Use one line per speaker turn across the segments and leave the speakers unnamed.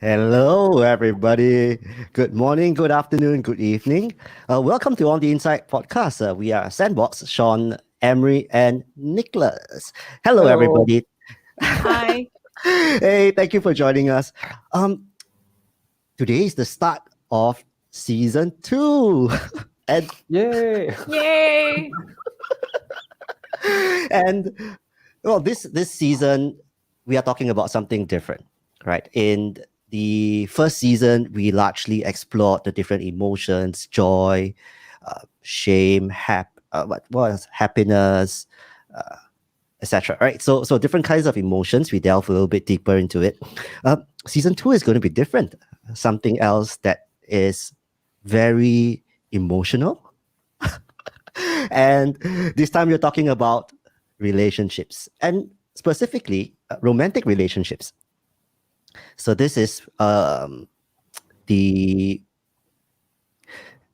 Hello, everybody. Good morning, good afternoon, good evening. Welcome to On the Inside podcast. We are Sandbox, Sean, Emery, and Nicholas. Hello,
Hello.
everybody.
Hi.
Hey, thank you for joining us. Um, Today is the start of season 2. and
Yay.
Yay.
and well, this season we are talking about something different, right? In the first season, we largely explored the different emotions: joy, shame, what was happiness, uh, etc. Right? So different kinds of emotions. We delve a little bit deeper into it. Season 2 is going to be different. Something else that is very emotional. And this time we're talking about relationships, and specifically romantic relationships. So the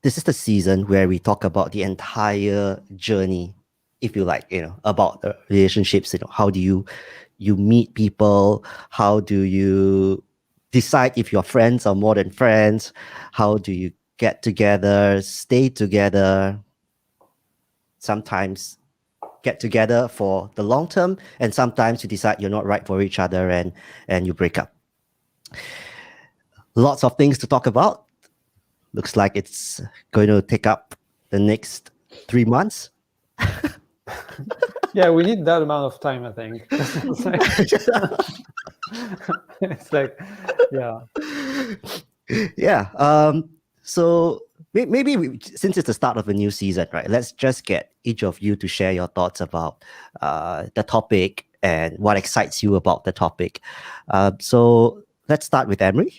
this is the season where we talk about the entire journey, if you like, about the relationships. How do you meet people? How do you decide if you're friends or more than friends? How do you get together, stay together? Sometimes get together for the long term, and sometimes you decide you're not right for each other, and you break up. Lots of things to talk about. Looks like it's going to take up the next 3 months.
Yeah, we need that amount of time, I think. It's like, yeah.
Yeah. So maybe since it's the start of a new season, right? Let's just get each of you to share your thoughts about the topic and what excites you about the topic. So let's start with Emery.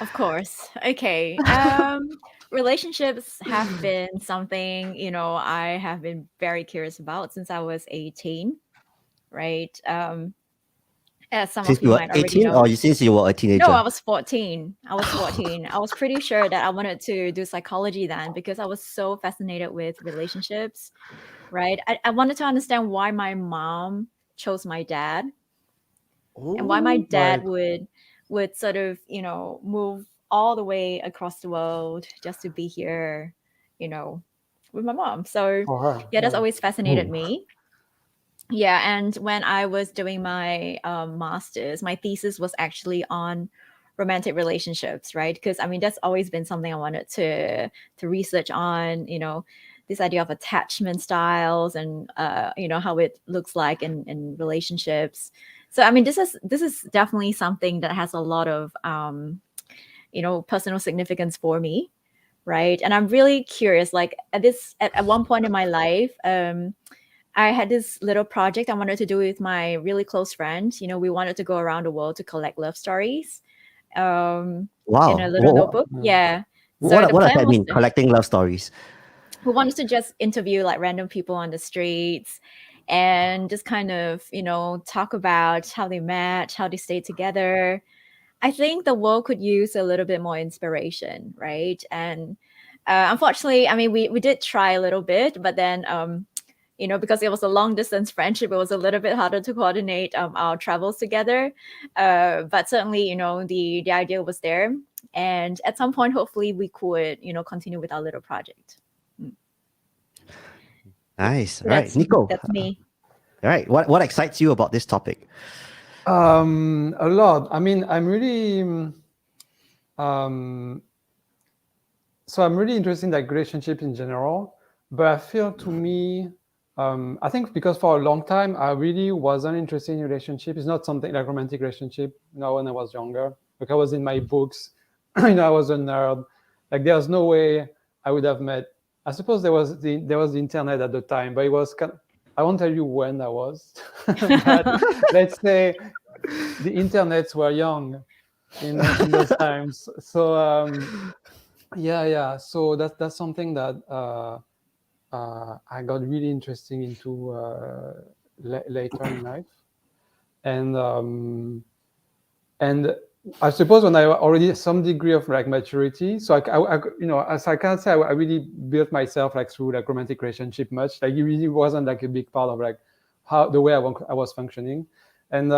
Of course. Okay. Relationships have been something, I have been very curious about since I was 18, right? As some
Since
of
you
you
were
might already
18,
know.
or since you were a
No,
teenager?
I was 14. I was 14. I was pretty sure that I wanted to do psychology then because I was so fascinated with relationships, right? I wanted to understand why my mom chose my dad and why my
Oh,
dad
Right.
would sort of move all the way across the world just to be here you know with my mom. So
For her.
yeah, that's
Yeah.
always fascinated me. Yeah, and when I was doing my master's, my thesis was actually on romantic relationships, right? Because I mean that's always been something I wanted to research on, this idea of attachment styles and how it looks like in relationships. So I mean this is definitely something that has a lot of personal significance for me, right? And I'm really curious, like at one point in my life, I had this little project I wanted to do with my really close friend. We wanted to go around the world to collect love stories in a
wow.
little notebook.
Yeah.
Yeah. So
What
the
what does
plan
that
was
mean? Collecting love stories.
we wanted to just interview like random people on the streets and just kind of, talk about how they met, how they stayed together. I think the world could use a little bit more inspiration, right? And unfortunately, I mean, we did try a little bit, but then, because it was a long distance friendship, it was a little bit harder to coordinate our travels together. But certainly, the idea was there. And at some point, hopefully, we could, continue with our little project. Mm.
Nice.
So
All right, Nico.
that's me.
All right. What excites you about this topic?
A lot. I mean, um, so I'm really interested in like relationships in general, but I feel to me, I think because for a long time I really wasn't interested in relationship. It's not something like romantic relationship. When I was younger, like I was in my books, I was a nerd. Like there's no way I would have met. I suppose there was the internet at the time, but it was I won't tell you when that was, but let's say the internets were young in those times. So yeah. So that's something that I got really interesting into later in life, and and I suppose when I already some degree of like maturity, so as I can't say I really built myself like through like romantic relationship much. Like it really wasn't like a big part of like how the way I was functioning, and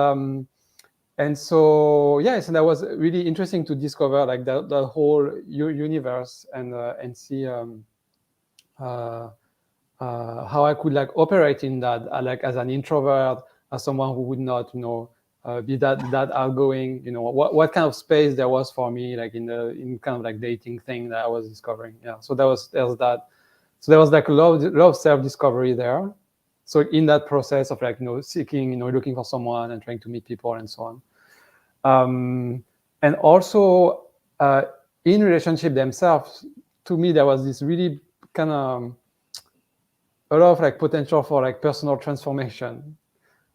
And so so that was really interesting to discover like the whole universe and see how I could like operate in that, like as an introvert, as someone who would not, be that outgoing. What kind of space there was for me, like in kind of like dating thing that I was discovering. Yeah. So there was that. So there was like a lot of self-discovery there. So in that process of like seeking, looking for someone and trying to meet people and so on. And also in relationship themselves, to me there was this really kind of a lot of like potential for like personal transformation.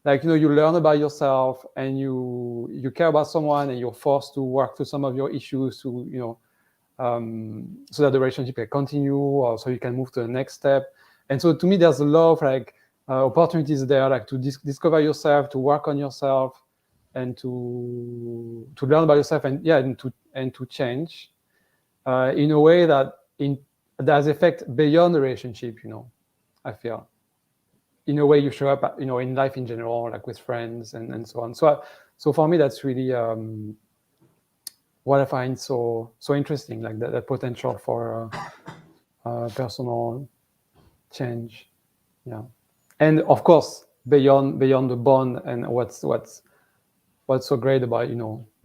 Like you learn about yourself and you care about someone and you're forced to work through some of your issues to so that the relationship can continue or so you can move to the next step. And so to me there's a lot of like opportunities there, like to discover yourself, to work on yourself, and to learn about yourself and to change in a way that has effect beyond the relationship. I feel in a way you show up in life in general, like with friends and so on. So for me that's really what I find so interesting, like that potential for personal change. Yeah. And of course beyond the bond, and what's so great about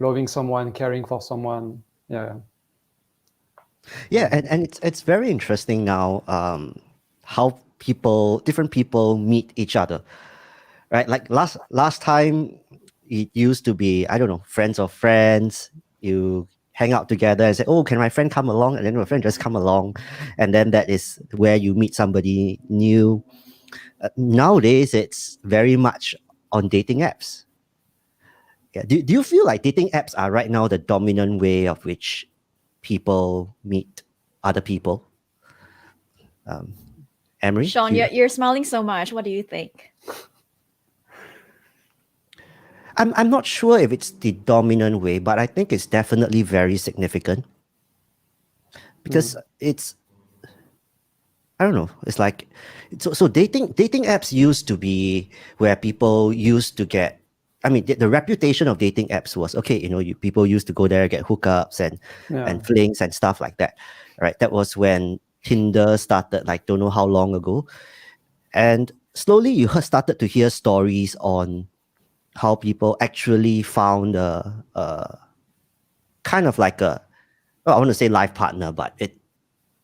loving someone, caring for someone. Yeah,
and it's very interesting now, how different people meet each other, right? Like last time it used to be, I don't know, friends of friends. You hang out together and say, oh, can my friend come along? And then my friend just come along, and then that is where you meet somebody new. Nowadays it's very much on dating apps. Yeah. Do you feel like dating apps are right now the dominant way of which people meet other people? Amerie?
Sean, you're smiling so much. What do you think?
I'm not sure if it's the dominant way, but I think it's definitely very significant. Because it's, I don't know, it's like, so dating apps used to be where people used to get, I mean, the reputation of dating apps was, okay, people used to go there, get hookups and flings and stuff like that, right? That was when Tinder started, like, don't know how long ago. And slowly you started to hear stories on how people actually found a kind of like I want to say life partner, but it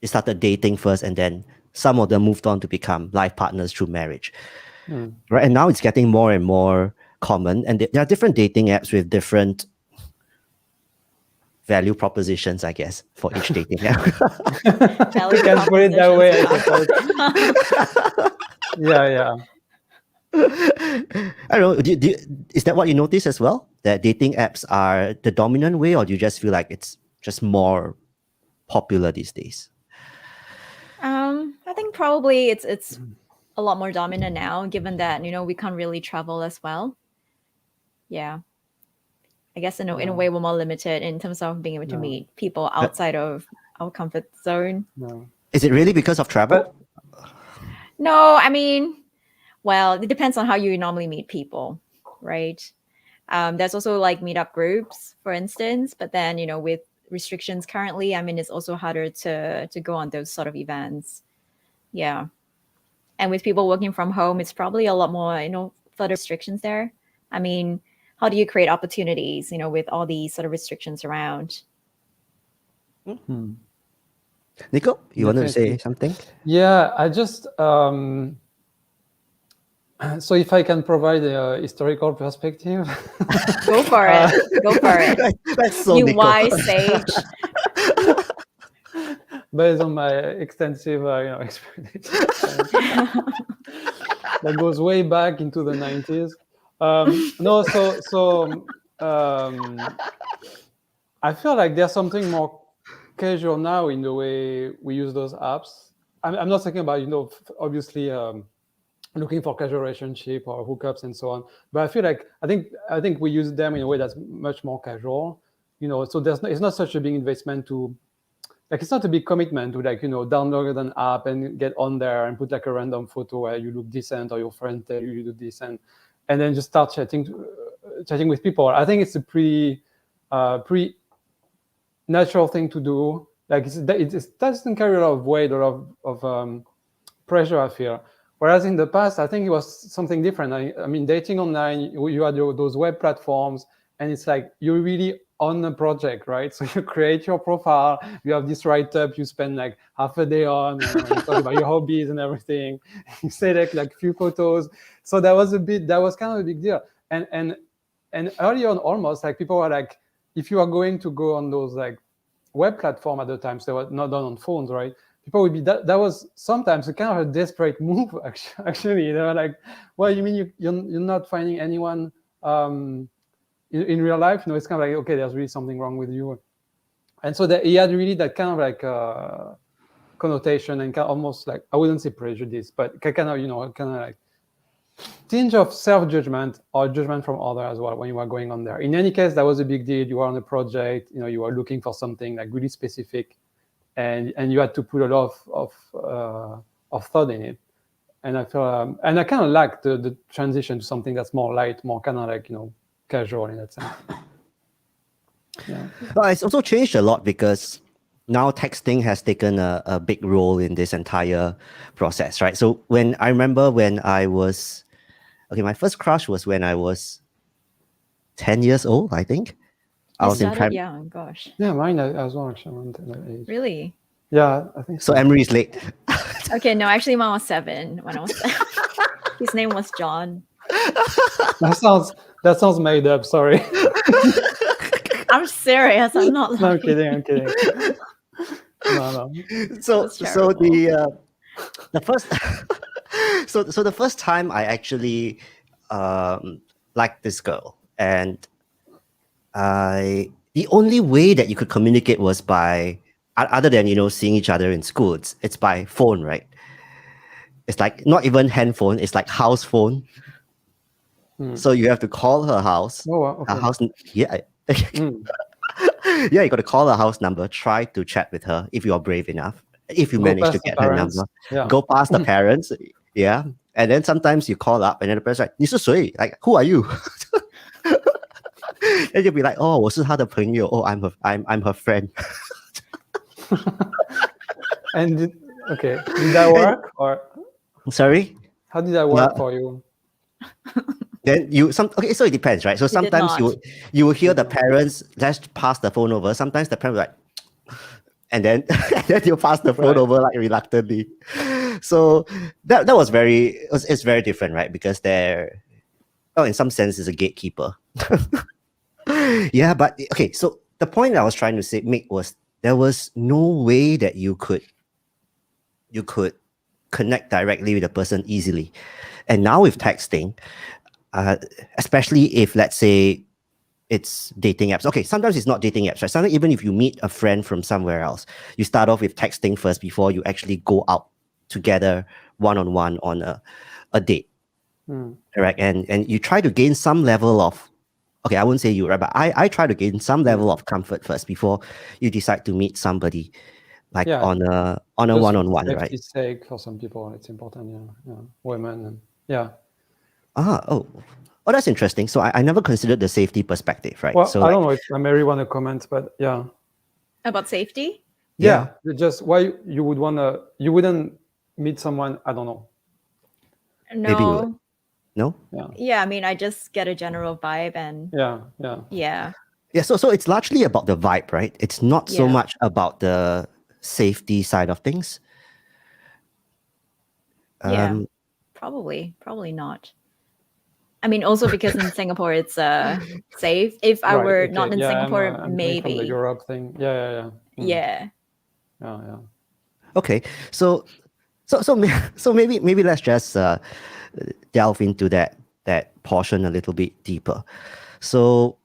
started dating first, and then some of them moved on to become life partners through marriage. Right? And now it's getting more and more common, and there are different dating apps with different value propositions, I guess, for each dating app.
You can put it that way, I suppose. Yeah.
I don't know. Is that what you notice as well? That dating apps are the dominant way, or do you just feel like it's just more popular these days?
I think probably it's a lot more dominant now, given that we can't really travel as well. Yeah, I guess in a way we're more limited in terms of being able to meet people outside of our comfort zone.
Is it really because of travel?
No, I mean, well, it depends on how you normally meet people, right? There's also like meetup groups, for instance, but then with restrictions currently, I mean, it's also harder to go on those sort of events. Yeah. And with people working from home, it's probably a lot more, further restrictions there. I mean, how do you create opportunities, with all these sort of restrictions around?
Nico, you want to say something?
Yeah, I just so if I can provide a historical perspective.
Go for it. Go for it.
That's so
you
Nico.
wise sage.
Based on my extensive experience. That goes way back into the 90s. I feel like there's something more casual now in the way we use those apps. I'm not talking about, obviously looking for casual relationship or hookups and so on. But I feel like I think we use them in a way that's much more casual. So it's not such a big investment to, like, it's not a big commitment to, like, download an app and get on there and put like a random photo where you look decent or your friend tell you look decent, and then just start chatting chatting with people. I think it's a pretty natural thing to do. Like it doesn't carry a lot of weight or of pressure, I feel. Whereas in the past, I think it was something different. I mean, dating online, you had those web platforms, and it's like you're really on a project, right? So you create your profile, you have this write-up, you spend like half a day on, you talk about your hobbies and everything. You select like few photos. So that was kind of a big deal. And early on, almost like people were like, if you are going to go on those like web platform at the time, so they were not done on phones, right? People would be that was sometimes a kind of a desperate move. Actually, they were like, "Well, you mean you're not finding anyone in real life?" It's kind of like, okay, there's really something wrong with you. And so that he had really that kind of like connotation and kind of almost like, I wouldn't say prejudice, but kind of like tinge of self-judgment or judgment from others as well when you are going on there. In any case, that was a big deal. You are on a project, you are looking for something like really specific. And you had to put a lot of thought in it, and I feel and I kind of like the transition to something that's more light, more kind of like casual in that sense. Yeah.
Well, it's also changed a lot because now texting has taken a big role in this entire process, right? So I remember when I was my first crush was when I was 10 years old, I think. I was in
started young, gosh.
Yeah, mine as well, actually, around that age.
Really?
Yeah, I think
so. Amerie is late.
Okay, no, actually, mine was 7 when I was. His name was John.
That sounds made up. Sorry.
I'm serious. I'm not lying.
No, I'm kidding. No.
So the first so the first time I actually liked this girl, and the only way that you could communicate was by, other than seeing each other in school, it's by phone, right? It's like not even handphone, it's like house phone. So you have to call her house.
Oh, okay.
Her house, yeah. Yeah, you got to call her house number, try to chat with her if you are brave enough, if you manage to get her number. Go past the parents, yeah. And then sometimes you call up and then the person's like, 你是谁? Like, who are you? And you'll be like, oh, 我是她的朋友. Oh, I'm her friend.
And did that work? Or
sorry?
How did that work for you?
Then so it depends, right? So sometimes you will hear the parents just pass the phone over. Sometimes the parents like, and then you pass the phone over like reluctantly. So that was it's very different, right? Because they're, in some sense, is a gatekeeper. Yeah, but okay. So the point I was trying to make was there was no way that you could connect directly with a person easily, and now with texting, especially if, let's say, it's dating apps. Okay, sometimes it's not dating apps, right? Sometimes even if you meet a friend from somewhere else, you start off with texting first before you actually go out together one-on-one on a date. Correct? And you try to gain some level of, I wouldn't say you, right? But I try to gain some level of comfort first before you decide to meet somebody on a one-on-one, right?
Safety's sake, for some people, it's important, yeah. Women, and yeah.
Oh, that's interesting. So I never considered the safety perspective, right?
Well,
so
I don't know if Amerie want to comment, but yeah.
About safety?
Yeah. Just why you wouldn't meet someone, I don't know.
No.
Maybe you would. No?
Yeah, I mean, I just get a general vibe and...
Yeah.
Yeah, so it's largely about the vibe, right? It's not so much about the safety side of things.
Probably not. I mean, also because in Singapore it's safe. If I were not in Singapore,
I'm
maybe.
From the Europe thing. Yeah.
Yeah.
Okay, so maybe let's just delve into that portion a little bit deeper. So,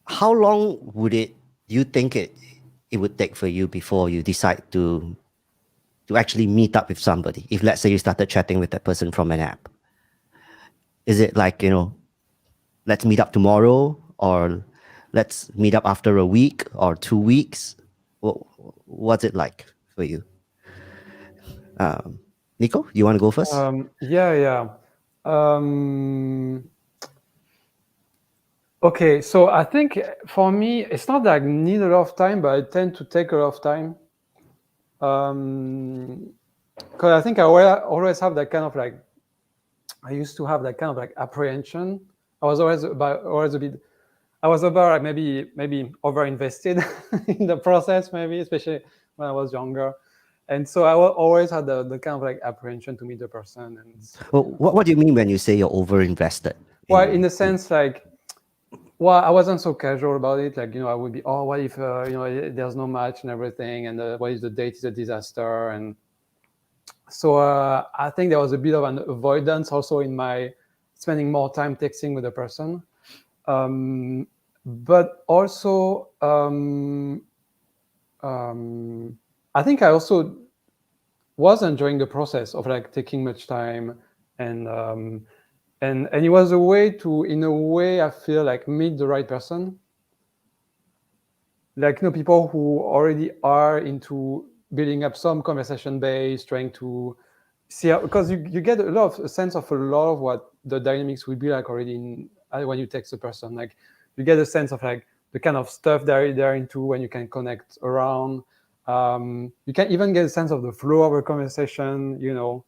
how long do you think it would take for you before you decide to actually meet up with somebody? If, let's say, you started chatting with that person from an app, is it like, let's meet up tomorrow, or let's meet up after a week or 2 weeks? What's it like for you? Nico, you want to go first?
Yeah. Okay, so I think for me, it's not that I need a lot of time, but I tend to take a lot of time. Because I think I always have that kind of like, I used to have that kind of like apprehension. I was always about like maybe over invested in the process, maybe, especially when I was younger. And so I always had the kind of like apprehension to meet the person. And
Well, what do you mean when you say you're over invested?
well, in the sense like, well, I wasn't so casual about it. Like, I would be, oh, what if, there's no match and everything, and what if the date is a disaster? And so I think there was a bit of an avoidance also in my spending more time texting with the person. But also, I think I also was enjoying the process of like taking much time, and it was a way to, in a way, I feel like meet the right person. Like, people who already are into building up some conversation base, trying to see how, because you get a sense of a lot of what the dynamics will be like already when you text a person. Like, you get a sense of like the kind of stuff they're into, when you can connect around. You can even get a sense of the flow of a conversation. You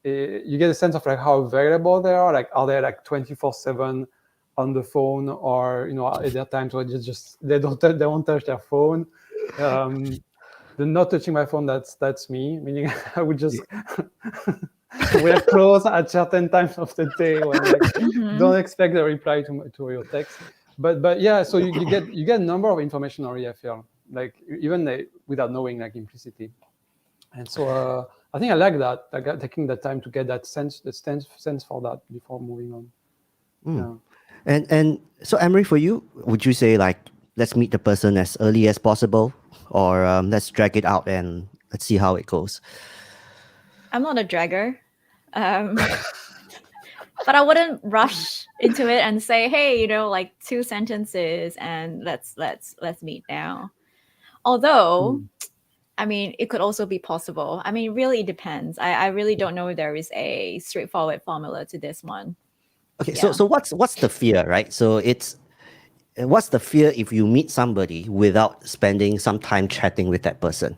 get a sense of like how available they are. Like, are they like 24/7 on the phone, or at their times where they won't touch their phone. The not touching my phone, that's me, meaning I would just wear clothes at certain times of the day when like don't expect a reply to your text. But yeah, so you get a number of information already, I feel like, even without knowing, like, implicitly. And so I think I like that, like taking the time to get that sense for that before moving on. Yeah.
And so, Amerie, for you, would you say like, let's meet the person as early as possible, or let's drag it out and let's see how it goes?
I'm not a dragger. But I wouldn't rush into it and say, hey, like 2 sentences and let's meet now. Although, I mean, it could also be possible. I mean, really, it depends. I really don't know if there is a straightforward formula to this one.
Okay, so what's the fear, right? So what's the fear if you meet somebody without spending some time chatting with that person?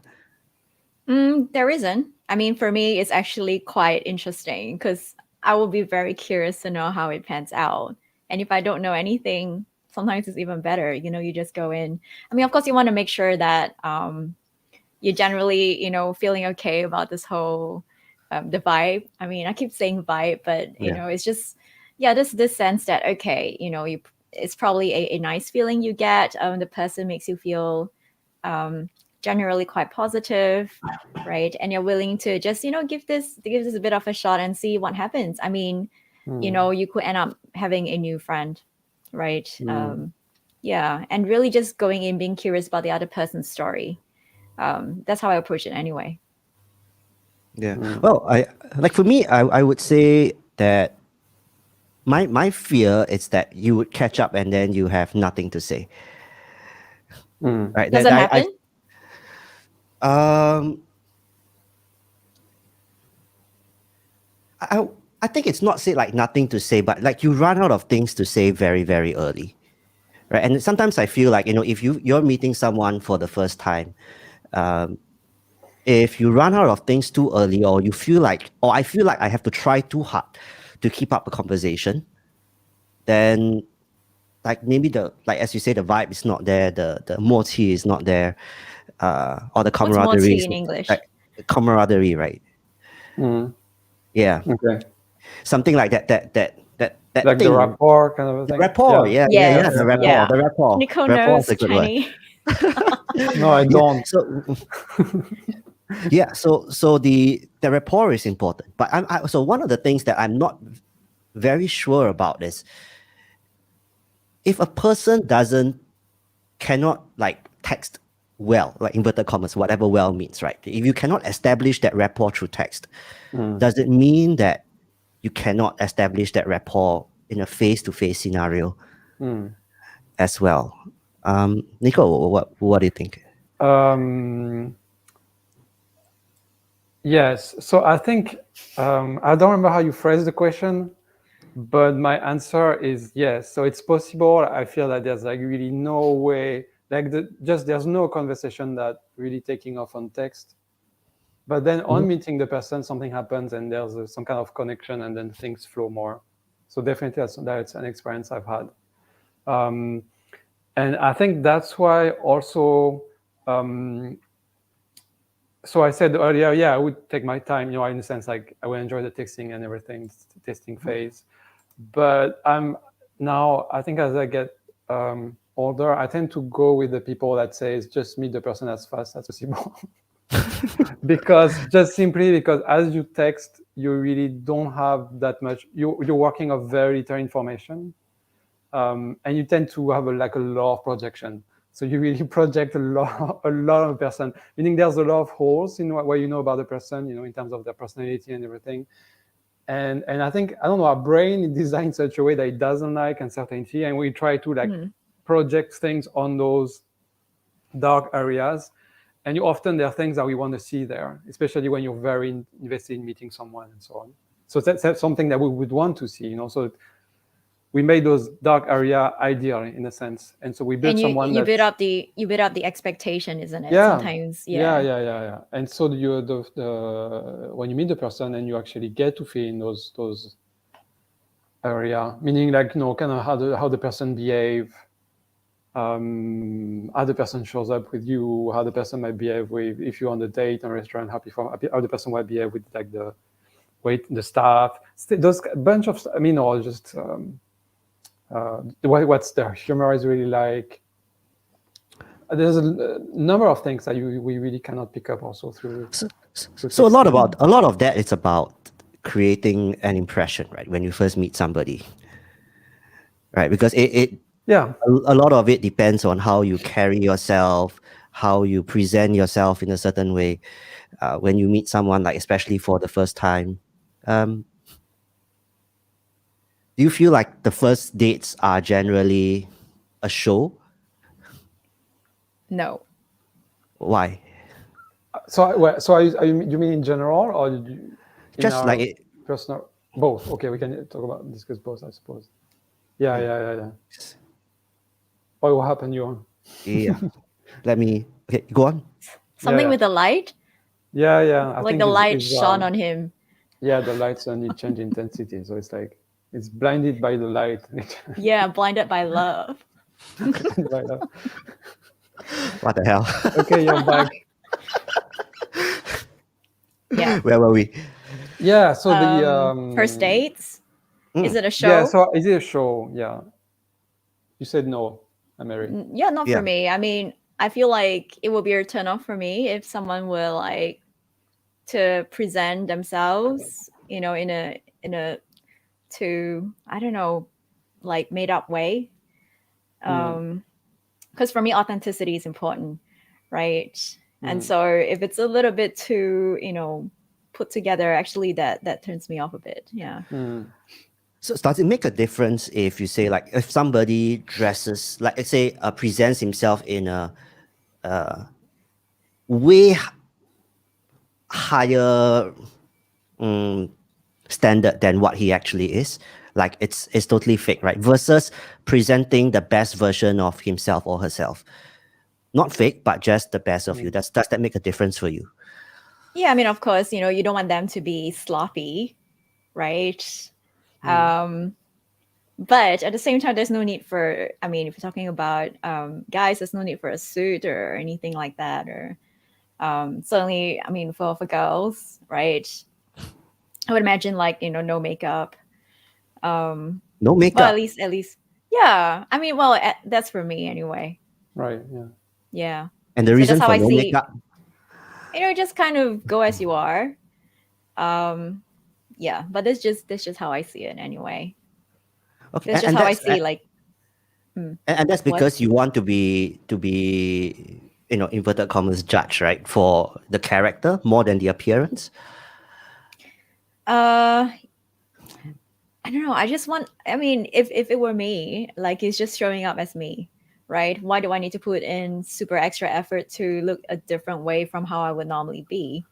There isn't. I mean, for me, it's actually quite interesting because I will be very curious to know how it pans out. And if I don't know anything, sometimes it's even better. You just go in. I mean, of course, you want to make sure that you're generally, feeling okay about this whole the vibe. I mean, I keep saying vibe, but it's just this sense that okay, it's probably a nice feeling you get. The person makes you feel generally quite positive, right? And you're willing to just give this a bit of a shot and see what happens. I mean, you could end up having a new friend, right? Yeah, and really just going in, being curious about the other person's story. That's how I approach it anyway.
Yeah. Well, for me, I would say that my fear is that you would catch up and then you have nothing to say. Right?
Does that happen?
I think it's not say like nothing to say, but like you run out of things to say very, very early, right? And sometimes I feel like, if you're meeting someone for the first time, if you run out of things too early, or I feel like I have to try too hard to keep up a conversation, then like maybe as you say, the vibe is not there, the mochi is not there, or the camaraderie.
What's mochi in English?
Like, camaraderie, right? Yeah.
Okay.
Something like that
like
thing.
the rapport kind of a thing.
The rapport,
yeah,
the rapport.
Yeah.
The rapport.
Nico
rapport
knows
is a good
Chinese.
No, I don't.
So the rapport is important. But so one of the things that I'm not very sure about is, if a person cannot like text well, like inverted commas, whatever well means, right? If you cannot establish that rapport through text, does it mean that you cannot establish that rapport in a face-to-face scenario as well? Nico, what do you think?
Yes. So I think I don't remember how you phrased the question, but my answer is yes. So it's possible. I feel that there's like really no way, like there's no conversation that really taking off on text. But then on meeting the person, something happens and there's some kind of connection, and then things flow more. So definitely that's an experience I've had. And I think that's why also, so I said earlier, yeah, I would take my time, in the sense like I would enjoy the texting and everything, testing phase. But now, I think as I get older, I tend to go with the people that says just meet the person as fast as possible. because as you text, you really don't have that much. You're working off very little information, and you tend to have a lot of projection. So you really project a lot of a person. Meaning there's a lot of holes in what you know about the person, in terms of their personality and everything. And I think, I don't know, our brain is designed in such a way that it doesn't like uncertainty, and we try to project things on those dark areas. And often there are things that we want to see there, especially when you're very invested in meeting someone and so on. So that's something that we would want to see, So we made those dark area ideal in a sense, and so we built someone.
You build up the expectation, isn't it?
Yeah.
Sometimes,
yeah. And so when you meet the person and you actually get to feel in those area, meaning like kind of how the person behave. How the person shows up with you, how the person might behave with, if you're on the date in a restaurant, how the person might behave with like the staff, those bunch of, or just what's their humor is really like. There's a number of things that we really cannot pick up also through.
So a lot of that is about creating an impression, right? When you first meet somebody, right? Because a lot of it depends on how you carry yourself, how you present yourself in a certain way. When you meet someone, like especially for the first time, do you feel like the first dates are generally a show?
No.
Why? So you mean in general, or
just like
personal? Both. Okay, we can discuss both, I suppose. Yeah. What happened, Johan?
Yeah. Okay, go on.
Something with the light?
Yeah.
Like the light shone on him.
Yeah, the light suddenly changed intensity. So it's like, it's blinded by the light.
Yeah, blinded by love.
What the hell?
Okay, you're back.
Yeah.
Where were we?
Yeah, so the
first dates? Is it a show?
Yeah, so is it a show? Yeah. You said no, Amerie.
Yeah, not for me. I mean, I feel like it will be a turn off for me if someone will like to present themselves, in a I don't know, like made up way. Because for me, authenticity is important, right? And so if it's a little bit too, put together, actually that turns me off a bit. Yeah.
So does it make a difference if you say, like, if somebody dresses, like, let's say, presents himself in a way higher standard than what he actually is, like it's totally fake, right? Versus presenting the best version of himself or herself, not fake, but just the best of you. Does that make a difference for you?
Yeah, I mean, of course, you don't want them to be sloppy, right? But at the same time, there's no need for, if you're talking about guys, there's no need for a suit or anything like that. Or certainly, for girls, right? I would imagine like, no makeup.
No makeup?
Well, at least, yeah. That's for me anyway.
Right, yeah.
Yeah.
And the reason for no makeup?
Just kind of go as you are. Yeah, but that's just how I see it anyway.
Okay.
That's just how I see like.
And that's because you want to be inverted commas judge, right, for the character more than the appearance.
I don't know. I just want. If it were me, like it's just showing up as me, right? Why do I need to put in super extra effort to look a different way from how I would normally be?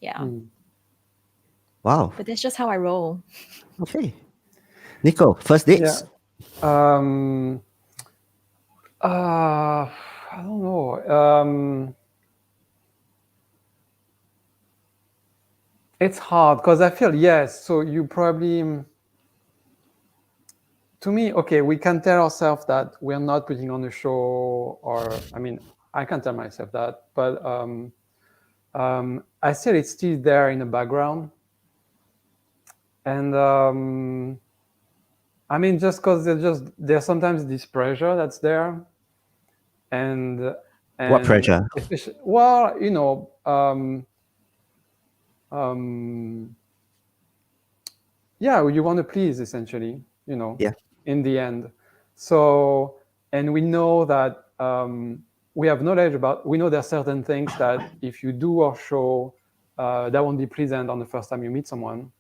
Yeah,
Wow.
but that's just how I roll.
Okay. Nico, first dates?
I don't know. It's hard because I feel, yes, so you probably, to me, okay, we can tell ourselves that we're not putting on a show, or, I mean, I can tell myself that, but I feel it's still there in the background. And I mean, just because there's sometimes this pressure that's there. And
What pressure?
especially, well, yeah, you want to please, essentially,
Yeah.
in the end. So, and we know that we have knowledge about, we know there are certain things that if you do or show, that won't be pleasant on the first time you meet someone.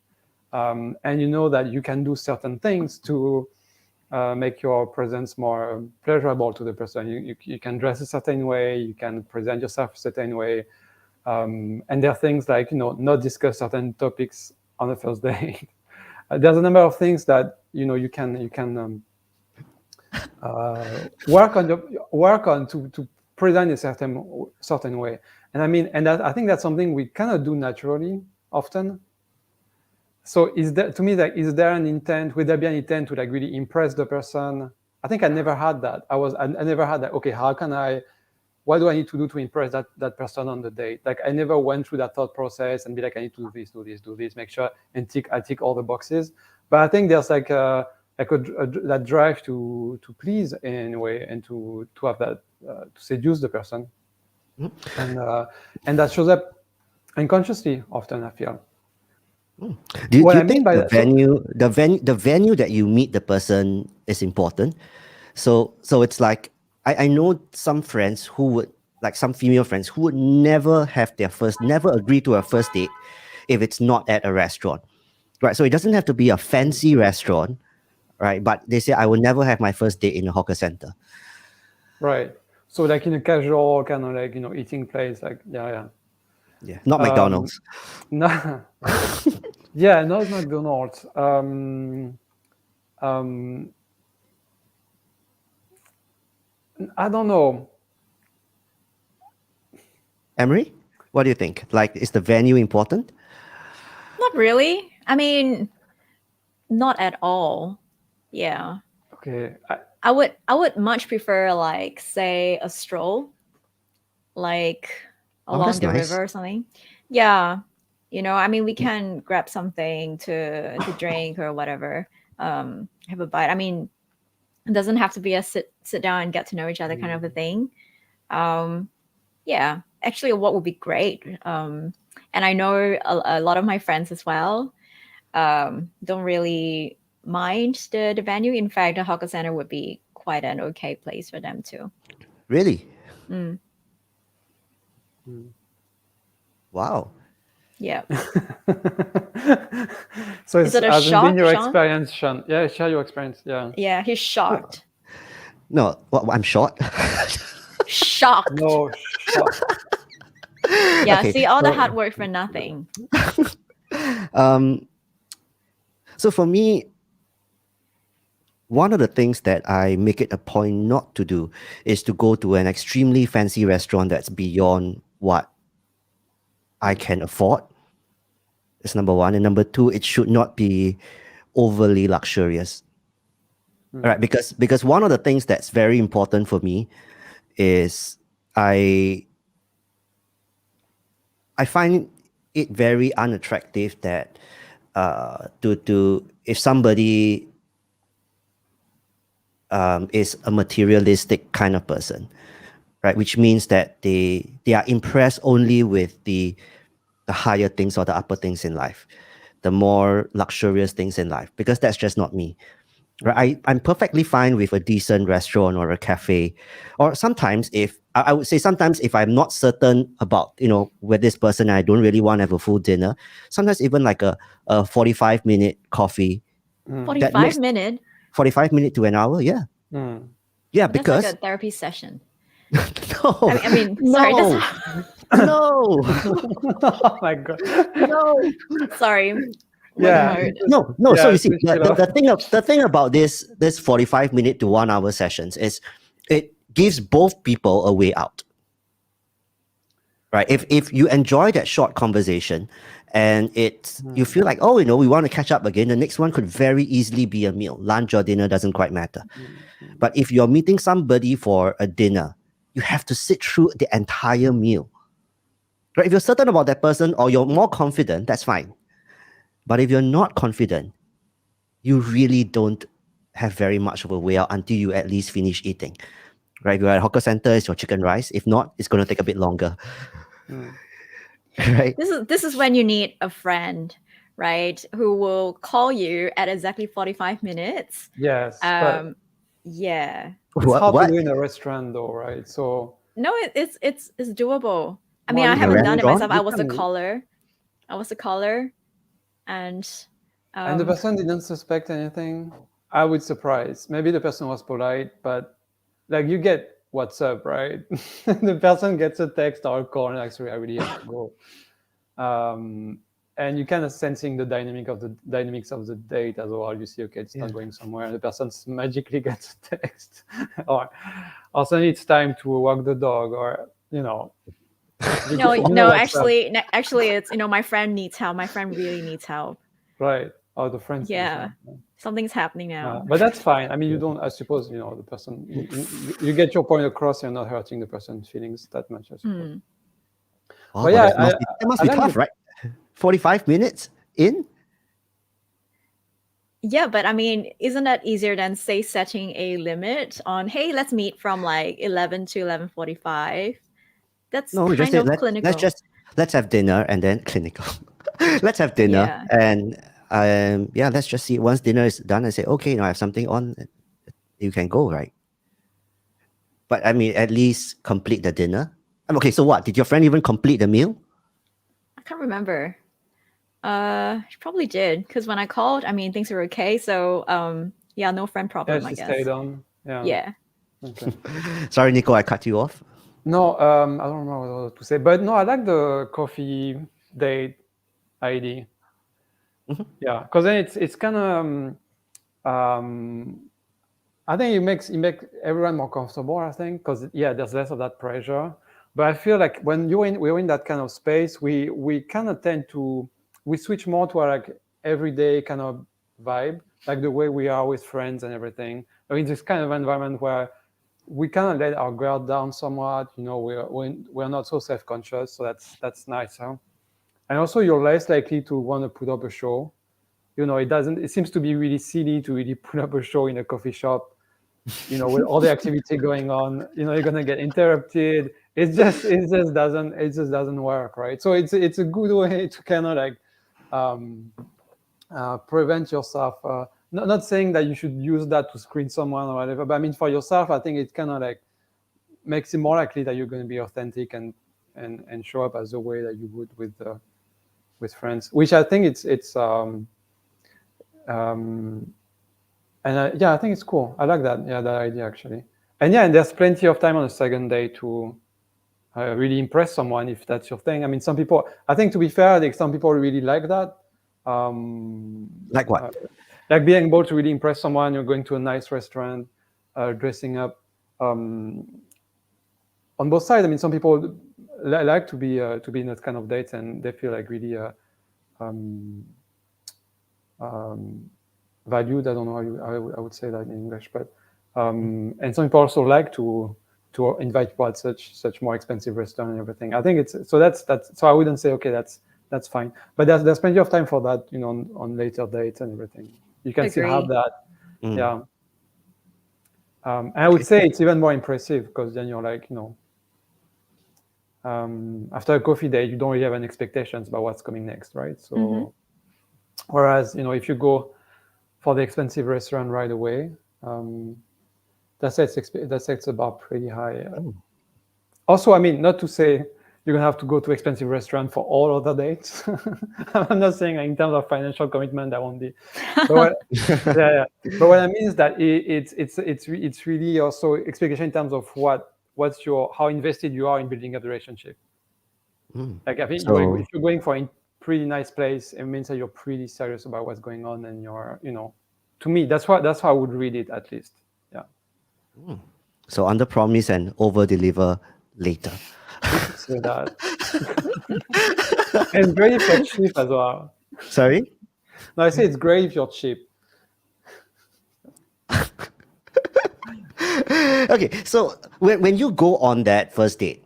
And you know that you can do certain things to make your presence more pleasurable to the person. You can dress a certain way, you can present yourself a certain way. And there are things like, not discuss certain topics on the first date. There's a number of things that you can work on to present a certain way. And I mean, and I think that's something we cannot do naturally often. So is there, to me, like, is there an intent? Would there be an intent to like really impress the person? I think I never had that. I never had that. Okay, what do I need to do to impress that person on the date? Like, I never went through that thought process and be like, I need to do this, make sure and I tick all the boxes. But I think there's like that drive to please in a way, and to have that to seduce the person, and that shows up unconsciously often, I feel.
Do you
I mean
think
by
the
that,
the venue that you meet the person is important? So it's like I know some friends who would, like some female friends who would never agree to a first date if it's not at a restaurant, right? So it doesn't have to be a fancy restaurant, right? But they say I will never have my first date in a hawker center.
right. So like in a casual kind of like eating place, like
Yeah, not McDonald's.
No. Yeah, not McDonald's. I don't know.
Amerie, what do you think? Like, is the venue important?
Not really. I mean, not at all. Yeah.
Okay.
I would much prefer, like, say, a stroll, like along
that's
the
nice.
river or something. Yeah. I mean, we can grab something to drink or whatever. Have a bite. I mean, it doesn't have to be a sit down and get to know each other kind of a thing. Yeah, actually, what would be great. And I know a lot of my friends as well don't really mind the venue. In fact, the hawker center would be quite an okay place for them too.
Really?
Mm.
Wow.
Yeah.
So
Is it a
hasn't
shock,
been your
Sean?
experience, Sean? Yeah, share your experience. Yeah.
Yeah, he's shocked.
No, I'm short.
Shocked.
No, shock.
Yeah,
Okay,
see, all the
so-
hard work for nothing.
So for me, one of the things that I make it a point not to do is to go to an extremely fancy restaurant that's beyond what I can afford. That's number one. And number two, it should not be overly luxurious. All right, because one of the things that's very important for me is I find it very unattractive that to if somebody is a materialistic kind of person, right? Which means that they are impressed only with the higher things or the upper things in life, the more luxurious things in life, because that's just not me. Right? I'm perfectly fine with a decent restaurant or a cafe, or sometimes I would say sometimes if I'm not certain about with this person, I don't really want to have a full dinner. Sometimes even like a 45-minute coffee.
45 minutes.
45 minutes to an hour, yeah. Yeah,
That's
because
like a therapy session.
No.
I mean, sorry,
No. No.
Oh my god.
No.
sorry.
Yeah.
Word.
No.
Yeah,
So you see,
switch it off.
the thing about this 45-minute to 1 hour sessions is it gives both people a way out. Right. If you enjoy that short conversation and you feel like, oh, we want to catch up again, the next one could very easily be a meal. Lunch or dinner doesn't quite matter. But if you're meeting somebody for a dinner, you have to sit through the entire meal. Right? If you're certain about that person or you're more confident, that's fine. But if you're not confident, you really don't have very much of a way out until you at least finish eating. Right? If you're at a hawker center, it's your chicken rice. If not, it's going to take a bit longer. Right?
This is when you need a friend, right? Who will call you at exactly 45 minutes.
Yes.
Yeah.
It's hard to do in a restaurant though, right? So
no, it's doable. I
Well,
mean, I
in a
haven't done it
restaurant,
myself.
you
I was a
can-
caller. And
and the person didn't suspect anything. I would surprise. Maybe the person was polite, but like you get what's up, right? The person gets a text or a call and like, sorry, I really have to go. And you kind of sensing the dynamics of the date as well. You see, okay, it's not going somewhere, and the person magically gets a text, or suddenly it's time to walk the dog, or
no,
what's up.
actually, it's my friend needs help. My friend really needs help.
Right. Or the friends.
Yeah. Something's happening now.
But that's fine. I mean, you don't. I suppose the person. You get your point across. You're not hurting the person's feelings that much. I suppose.
Oh,
But yeah,
that must be
like
tough, right? 45 minutes in?
Yeah, but I mean, isn't that easier than say setting a limit on, hey, let's meet from like 11 to 11:45? That's
No, we just
kind
say
of clinical.
let's have dinner and then clinical. Let's have dinner and let's just see. Once dinner is done, I say, okay, I have something on. You can go, right? But I mean, at least complete the dinner. Okay, so what? Did your friend even complete the meal?
I can't remember. She probably did, because when I called, I mean, things were okay. So no friend problem, I guess.
Stayed on.
Yeah.
Okay.
Sorry, Nico, I cut you off.
No, I don't know what to say, but no, I like the coffee date ID. Yeah, because then it's kind of I think it makes everyone more comfortable. I think because there's less of that pressure. But I feel like when we're in that kind of space, we kind of tend to switch more to our like everyday kind of vibe, like the way we are with friends and everything. I mean, this kind of environment where we kind of let our guard down somewhat. We're not so self-conscious, so that's nice, huh? And also, you're less likely to want to put up a show. It seems to be really silly to really put up a show in a coffee shop, with all the activity going on. You're gonna get interrupted. It just doesn't work, right? So it's a good way to kind of like prevent yourself. Not saying that you should use that to screen someone or whatever, but I mean for yourself, I think it kind of like makes it more likely that you're going to be authentic and show up as the way that you would with friends, which I think it's I think it's cool. I like that. Yeah, that idea actually. And there's plenty of time on the second day to really impress someone if that's your thing. I mean, some people, I think to be fair, like some people really like that.
Like what?
Like being able to really impress someone. You're going to a nice restaurant, dressing up. On both sides, I mean, some people like to be in that kind of dates, and they feel like really valued. I don't know how I would say that in English, but and some people also like to invite people at such more expensive restaurant and everything. I think it's so that's so I wouldn't say okay, that's fine, but there's plenty of time for that, on later dates and everything. You can still have that. Yeah. And I would say it's even more impressive because then you're like, after a coffee date, you don't really have any expectations about what's coming next, right? So, whereas, if you go for the expensive restaurant right away, that sets the bar pretty high. Also, I mean, not to say you're gonna have to go to expensive restaurant for all other dates. I'm not saying in terms of financial commitment that won't be. But but what I mean is that it's really also expectation in terms of what how invested you are in building up the relationship. Like I think
So-
if you're going for a pretty nice place, it means that you're pretty serious about what's going on, and you're, to me, that's how I would read it, at least. Yeah.
So under promise and over deliver later.
You could say that. And it's great if you're cheap as well.
Sorry?
No, I say it's great if you're cheap.
Okay, so when you go on that first date,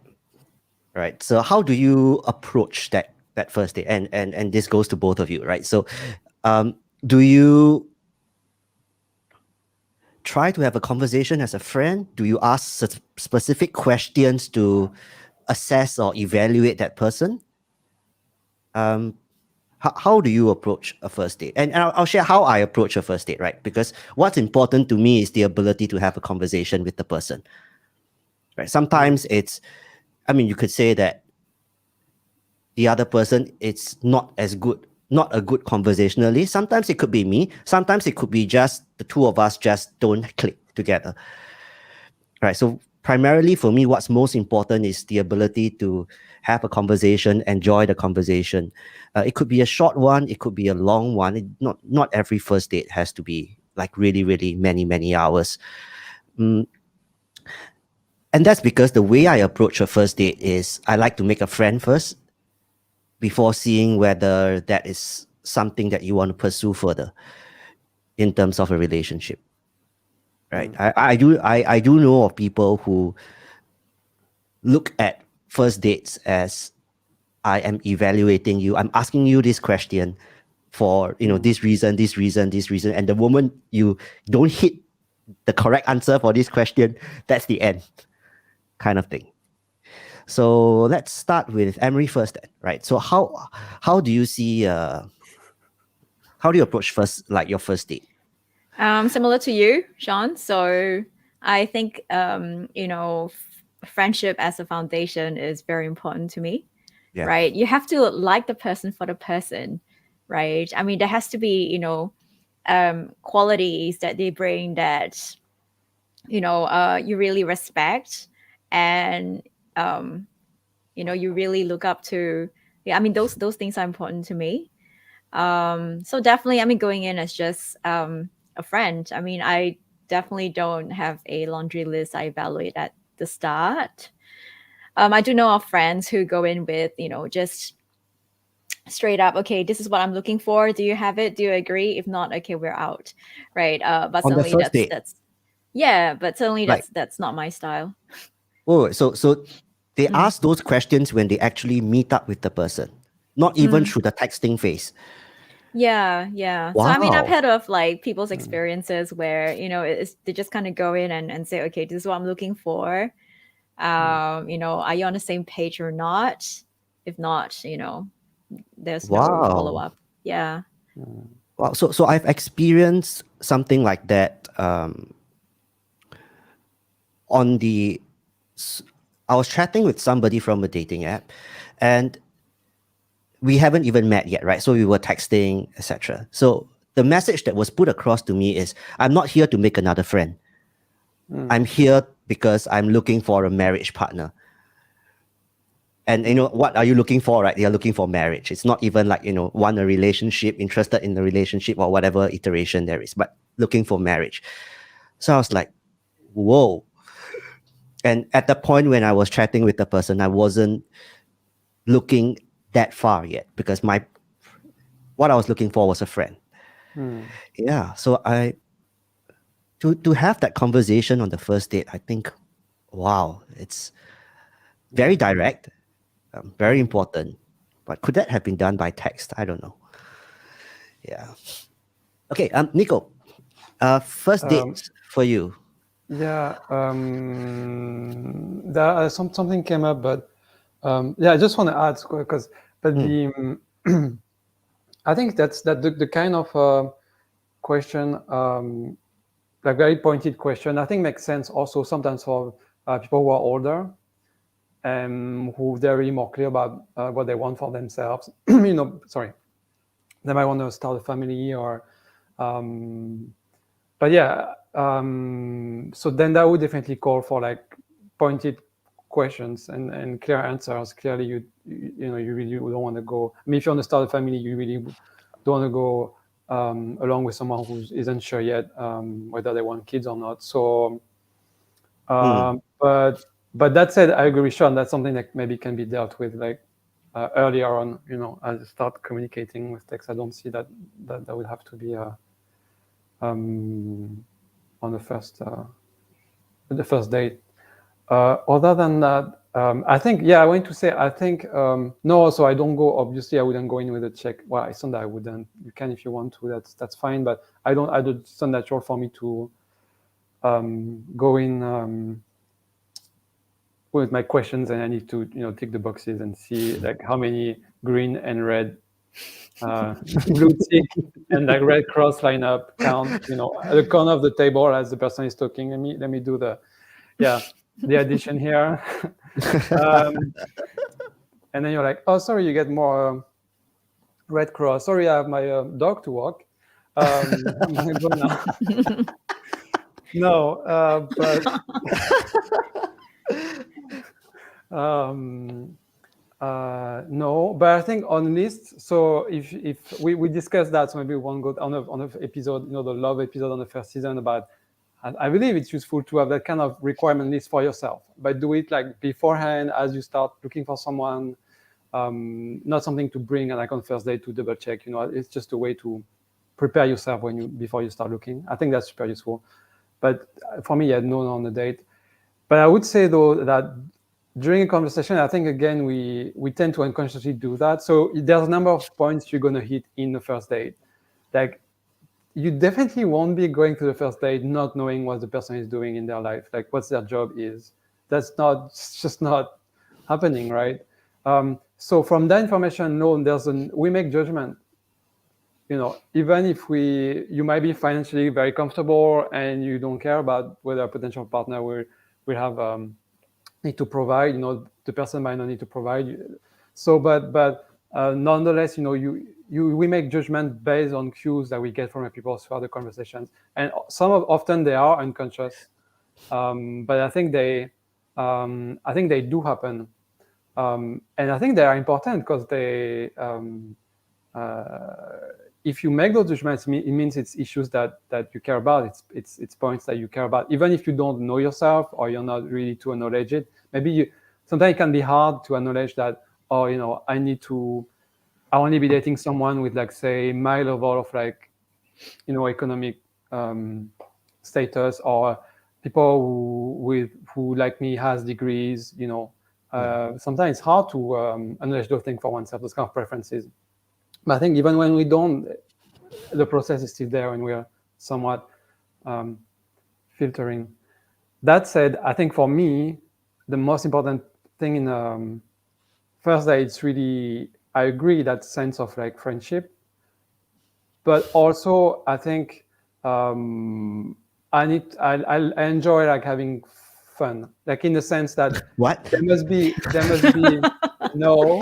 right? So how do you approach that first date? And this goes to both of you, right? So do you try to have a conversation as a friend? Do you ask specific questions to assess or evaluate that person? How do you approach a first date? And I'll share how I approach a first date, right? Because what's important to me is the ability to have a conversation with the person, right? Sometimes you could say that the other person, it's not a good conversationalist. Sometimes it could be me. Sometimes it could be just the two of us just don't click together, right? So primarily for me, what's most important is the ability to have a conversation, enjoy the conversation. It could be a short one, it could be a long one. Not every first date has to be like really, really many hours. And that's because the way I approach a first date is I like to make a friend first before seeing whether that is something that you want to pursue further in terms of a relationship. Right. I do know of people who look at first dates as I am evaluating you. I'm asking you this question for this reason, and the moment you don't hit the correct answer for this question, that's the end, kind of thing. So let's start with Amerie first, right? So how do you see how do you approach your first date?
Similar to you, Sean. So I think friendship as a foundation is very important to me.
Yeah.
Right? You have to like the person for the person, right? I mean, there has to be qualities that they bring that you really respect, and you really look up to. Yeah, I mean, those things are important to me. So definitely, I mean, going in as just a friend, I mean, I definitely don't have a laundry list I evaluate at the start. I do know of friends who go in with just straight up, okay, this is what I'm looking for, do you have it, do you agree, if not, okay, we're out, right? But
On the
certainly
first date?
but certainly
Right.
that's not my style.
Oh, so they ask those questions when they actually meet up with the person, not even through the texting phase.
Yeah. So I mean, I've
Wow.
heard of like people's experiences where they just kind of go in and say, okay, this is what I'm looking for. Are you on the same page or not? If not, there's no
Wow.
follow-up. Yeah.
Wow. So I've experienced something like that. I was chatting with somebody from a dating app, and we haven't even met yet, right? So we were texting, etc. So the message that was put across to me is, I'm not here to make another friend. I'm here because I'm looking for a marriage partner. And what are you looking for, right? You're looking for marriage. It's not even like, want a relationship, interested in the relationship or whatever iteration there is, but looking for marriage. So I was like, whoa. And at the point when I was chatting with the person, I wasn't looking that far yet, because what I was looking for was a friend. Yeah. So to have that conversation on the first date, I think, wow, it's very direct, very important. But could that have been done by text? I don't know. Yeah. Okay. Nico, first date for you.
Yeah. Something came up, but I just want to add, because I think that's the kind of question, like very pointed question, I think makes sense also sometimes for people who are older and who they're really more clear about what they want for themselves. They might want to start a family or, but yeah. So then that would definitely call for like pointed questions and clear answers. Clearly, you really don't want to go. I mean, if you want to start a family, you really don't want to go along with someone who isn't sure yet whether they want kids or not. So, but that said, I agree with Sean. That's something that maybe can be dealt with like earlier on. As you start communicating with text, I don't see that would have to be on the first date. Other than that, I think, I want to say, I think, no, so I don't go, obviously I wouldn't go in with a check. Well, it's not that I wouldn't. You can if you want to, that's fine, but it's not natural for me to go in with my questions, and I need to, tick the boxes and see like how many green and red blue tick and like red cross line up count, at the corner of the table as the person is talking. Let me do the addition here. And then you're like, oh, sorry, you get more red cross. Sorry, I have my dog to walk. I'm gonna go now. No, but no, but I think on lists. So if we discussed that, so maybe we won't go on an episode, the love episode on the first season about. I believe it's useful to have that kind of requirement list for yourself, but do it like beforehand as you start looking for someone. Not something to bring like on first date to double check. It's just a way to prepare yourself before you start looking. I think that's super useful. But for me, no on the date. But I would say though that during a conversation, I think again we tend to unconsciously do that. So there's a number of points you're gonna hit in the first date. Like you definitely won't be going to the first date not knowing what the person is doing in their life, like what their job is. It's just not happening, right? So from that information alone, we make judgment. Even if you might be financially very comfortable and you don't care about whether a potential partner will have need to provide. The person might not need to provide. So, but nonetheless, we make judgment based on cues that we get from people throughout the conversations, and often they are unconscious, but I think they do happen, and I think they are important because they, if you make those judgments, it means it's issues that you care about. It's points that you care about, even if you don't know yourself or you're not really to acknowledge it. Maybe sometimes it can be hard to acknowledge that. Or I only be dating someone with like say my level of like economic status, or people who like me has degrees. Sometimes it's hard to acknowledge those things for oneself, those kind of preferences. But I think even when we don't, the process is still there and we are somewhat filtering. That said, I think for me, the most important thing in first date, it's really, I agree, that sense of like friendship. But also, I think I enjoy like having fun, like in the sense that
What?
there must be no.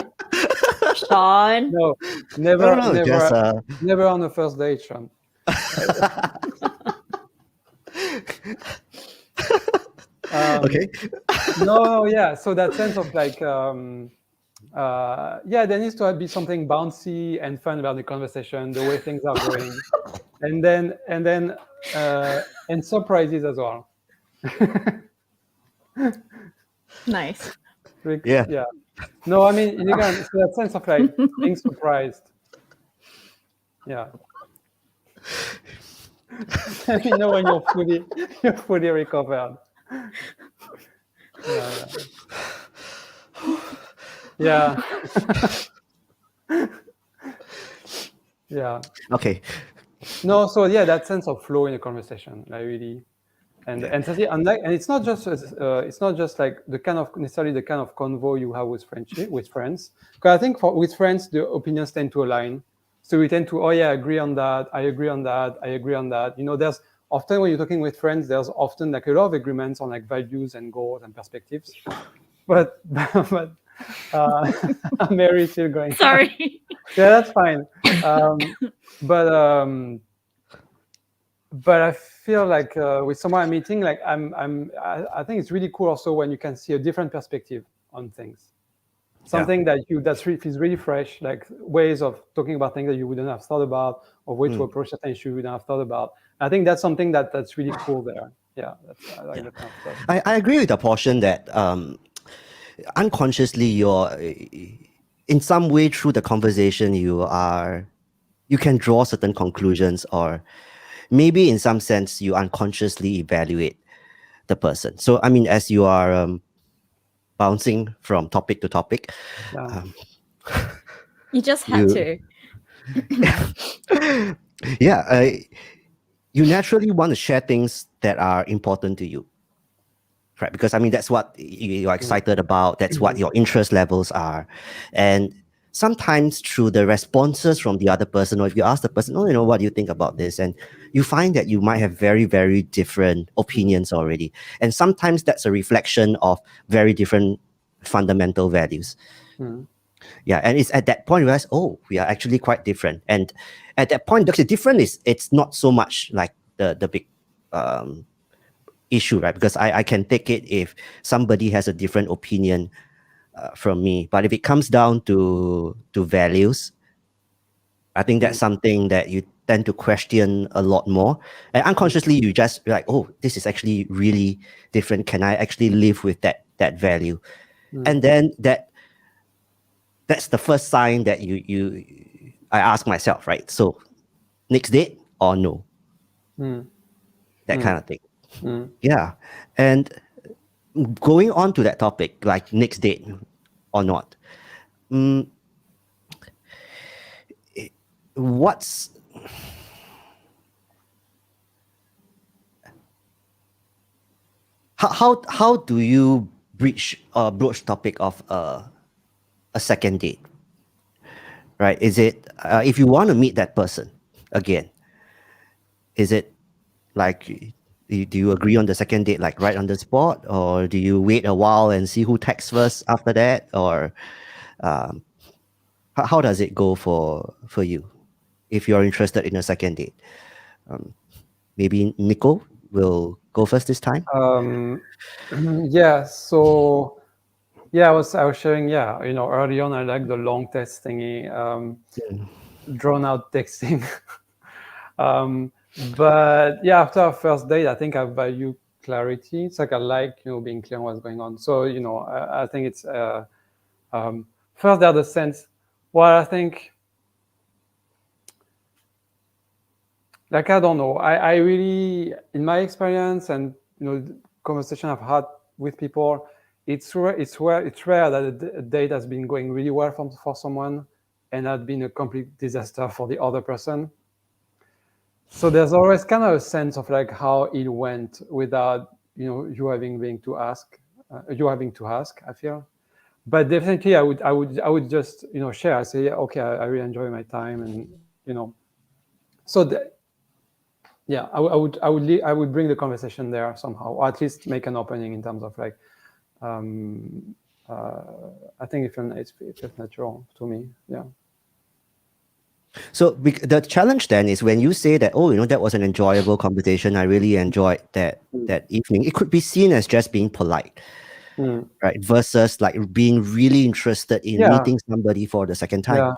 Sean.
No, never on the first date, Sean.
Okay.
No, yeah. So that sense of like, there needs to be something bouncy and fun about the conversation, the way things are going, and then surprises as well.
Nice.
Yeah. No, I mean, again, so that sense of like being surprised. Yeah. Let me know when you're fully recovered. Yeah. Yeah.
Okay.
No, so that sense of flow in a conversation, like really, and it's not just like necessarily the kind of convo you have with friends. Because I think with friends the opinions tend to align, so we tend to I agree on that, I agree on that, I agree on that. There's often when you're talking with friends, there's often like a lot of agreements on like values and goals and perspectives, but Mary is still going.
Sorry.
Yeah, that's fine. But I feel like with someone I'm meeting, like I think it's really cool also when you can see a different perspective on things. Something that feels really fresh, like ways of talking about things that you wouldn't have thought about, or way to approach certain issue you wouldn't have thought about. I think that's something that's really cool there. Yeah, I like that kind of stuff.
I agree with the portion that unconsciously you're in some way through the conversation you can draw certain conclusions, or maybe in some sense you unconsciously evaluate the person. So I mean, as you are bouncing from topic to topic,
you just had to.
You naturally want to share things that are important to you, right? Because I mean, that's what you're excited about. That's what your interest levels are. And sometimes through the responses from the other person, or if you ask the person, oh, what do you think about this? And you find that you might have very, very different opinions already. And sometimes that's a reflection of very different fundamental values. Yeah, and it's at that point you realize, we are actually quite different. And at that point, the difference it's not so much like the big issue, right? Because I can take it if somebody has a different opinion from me. But if it comes down to values, I think that's something that you tend to question a lot more. And unconsciously, you just like, this is actually really different. Can I actually live with that value? And then that's the first sign that I ask myself, right? So next date or no? That kind of thing. Yeah. And going on to that topic, like next date or not, how do you broach topic of a second date, right? Is it if you want to meet that person again, is it like, do you agree on the second date like right on the spot, or do you wait a while and see who texts first after that, or how does it go for you if you're interested in a second date? Maybe Nico will go first this time.
Yeah. So yeah, I was sharing. Yeah, early on, I like the long text thingy, drawn out texting. But yeah, after our first date, I think I value clarity. It's like I like being clear on what's going on. So I think it's first there's the sense. Well, I think like I don't know. I really, in my experience and conversation I've had with people, it's rare that a date has been going really well for someone and had been a complete disaster for the other person. So there's always kind of a sense of like how it went without you having to ask. I feel, but definitely I would just share. I say, yeah, okay, I really enjoy my time, and so yeah, I would bring the conversation there somehow, or at least make an opening in terms of like, I think it feels natural to me. Yeah.
So the challenge then is when you say that, that was an enjoyable conversation, I really enjoyed that evening. It could be seen as just being polite, right? Versus like being really interested in meeting somebody for the second time.
Yeah.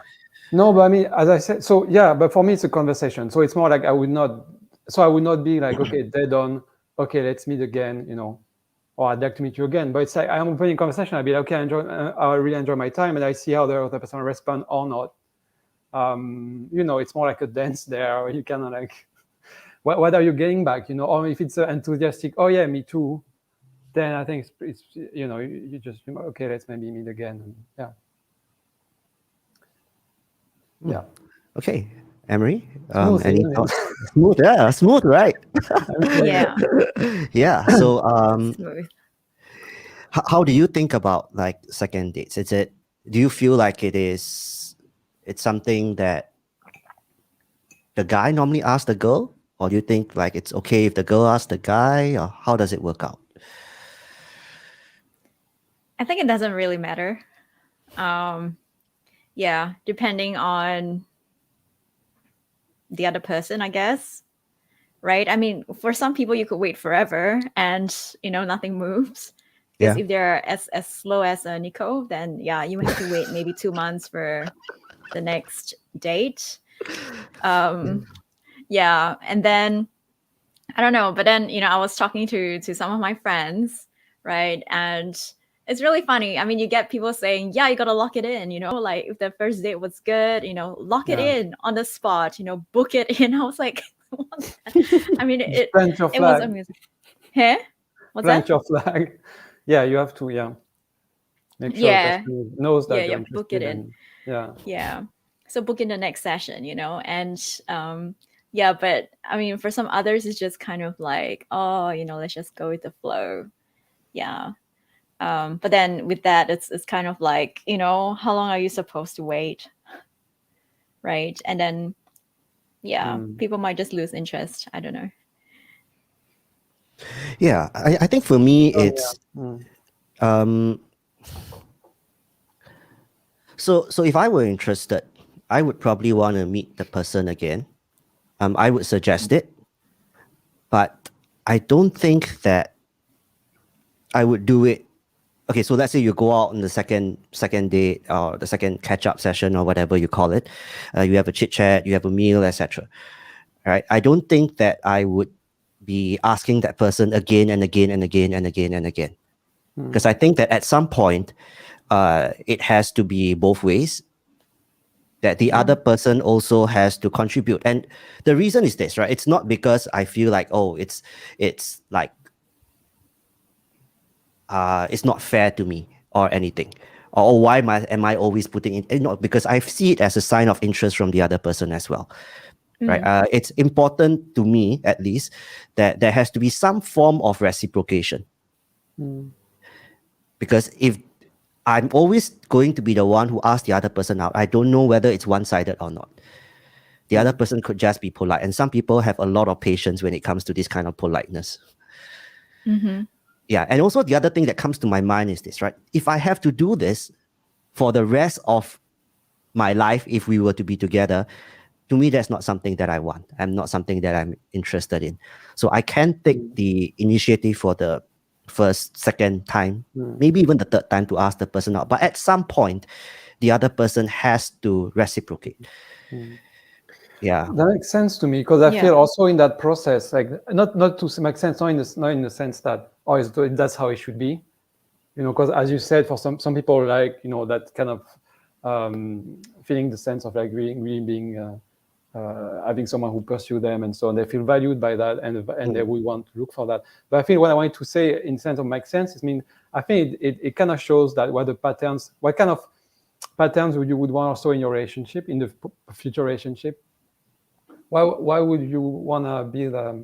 No, but I mean, as I said, so yeah, but for me it's a conversation. So it's more like I would not be like, okay, dead on, okay, let's meet again, or I'd like to meet you again. But it's like I'm opening conversation. I'd be like, okay, I really enjoy my time, and I see how the other person respond or not. It's more like a dance there, where you kind of like, what are you getting back, or if it's enthusiastic, oh yeah, me too, then I think it's you just, okay, let's maybe meet again. And yeah.
Okay, Amerie,
Smooth,
any
isn't it?
thoughts? Smooth, right?
Yeah.
Yeah. So
Smooth.
how do you think about like second dates? Do you feel like it's something that the guy normally asks the girl, or do you think like it's okay if the girl asks the guy, or how does it work out?
I think it doesn't really matter. Yeah, depending on the other person, I guess. right? I mean, for some people you could wait forever and nothing moves. Because
Yeah.
if they're as slow as Nico, then yeah, you have to wait maybe 2 months for the next date. Yeah, and then I don't know, but then I was talking to some of my friends, right? And it's really funny. I mean, you get people saying, yeah, you gotta lock it in, like if the first date was good, lock it in on the spot, book it in. I was like, what? I mean, it was amusing. Hey? What's
Plant
that?
your flag. Yeah, you have to, make sure the person knows that you're interested.
Book it in.
And,
yeah. So book in the next session, and yeah, but I mean, for some others, it's just kind of like, oh, let's just go with the flow. Yeah. But then with that, it's kind of like, how long are you supposed to wait? Right. And then, yeah, people might just lose interest. I don't know.
Yeah. I think for me, it's, so if I were interested, I would probably want to meet the person again. I would suggest it, but I don't think that I would do it. Okay, so let's say you go out on the second date or the second catch-up session or whatever you call it. You have a chit-chat, you have a meal, etc. Right? I don't think that I would be asking that person again and again and again and again and again. Because I think that at some point, it has to be both ways, that the other person also has to contribute. And the reason is this, right? It's not because I feel like, oh, it's like, it's not fair to me or anything, or why am I always putting in, because I see it as a sign of interest from the other person as well, right? It's important to me, at least, that there has to be some form of reciprocation, because if I'm always going to be the one who asks the other person out, I don't know whether it's one-sided or not. The other person could just be polite, and some people have a lot of patience when it comes to this kind of politeness. Yeah, and also the other thing that comes to my mind is this, right? If I have to do this for the rest of my life, if we were to be together, to me, that's not something that I want. I'm not something that I'm interested in. So I can take the initiative for the first, second time, maybe even the third time, to ask the person out. But at some point, the other person has to reciprocate. Yeah,
that makes sense to me, because I feel also in that process, like not to make sense, not in the sense that that's how it should be, because as you said, for some people, like that kind of feeling the sense of like really being having someone who pursue them and so on, they feel valued by that, and they would want to look for that. But I think what I wanted to say in sense of make sense is, I think it kind of shows that what kind of patterns you would want also in your relationship, in the future relationship. Why would you want to be the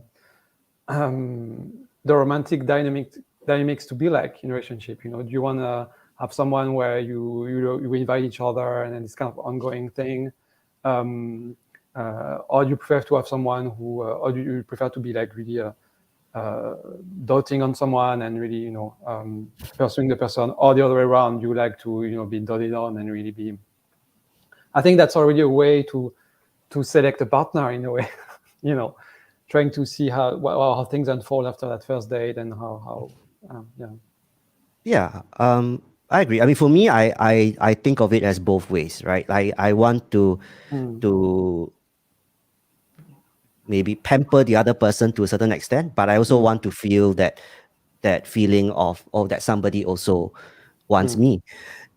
romantic dynamics to be like in a relationship? Do you want to have someone where you invite each other and then it's kind of ongoing thing, or do you prefer to have someone who, or do you prefer to be like really doting on someone and really pursuing the person, or the other way around, you like to be doted on and really be? I think that's already a way to select a partner in a way, trying to see how things unfold after that first date, and
yeah. I agree. I mean, for me, I think of it as both ways, right? I want to maybe pamper the other person to a certain extent, but I also want to feel that feeling of, oh, that somebody also wants me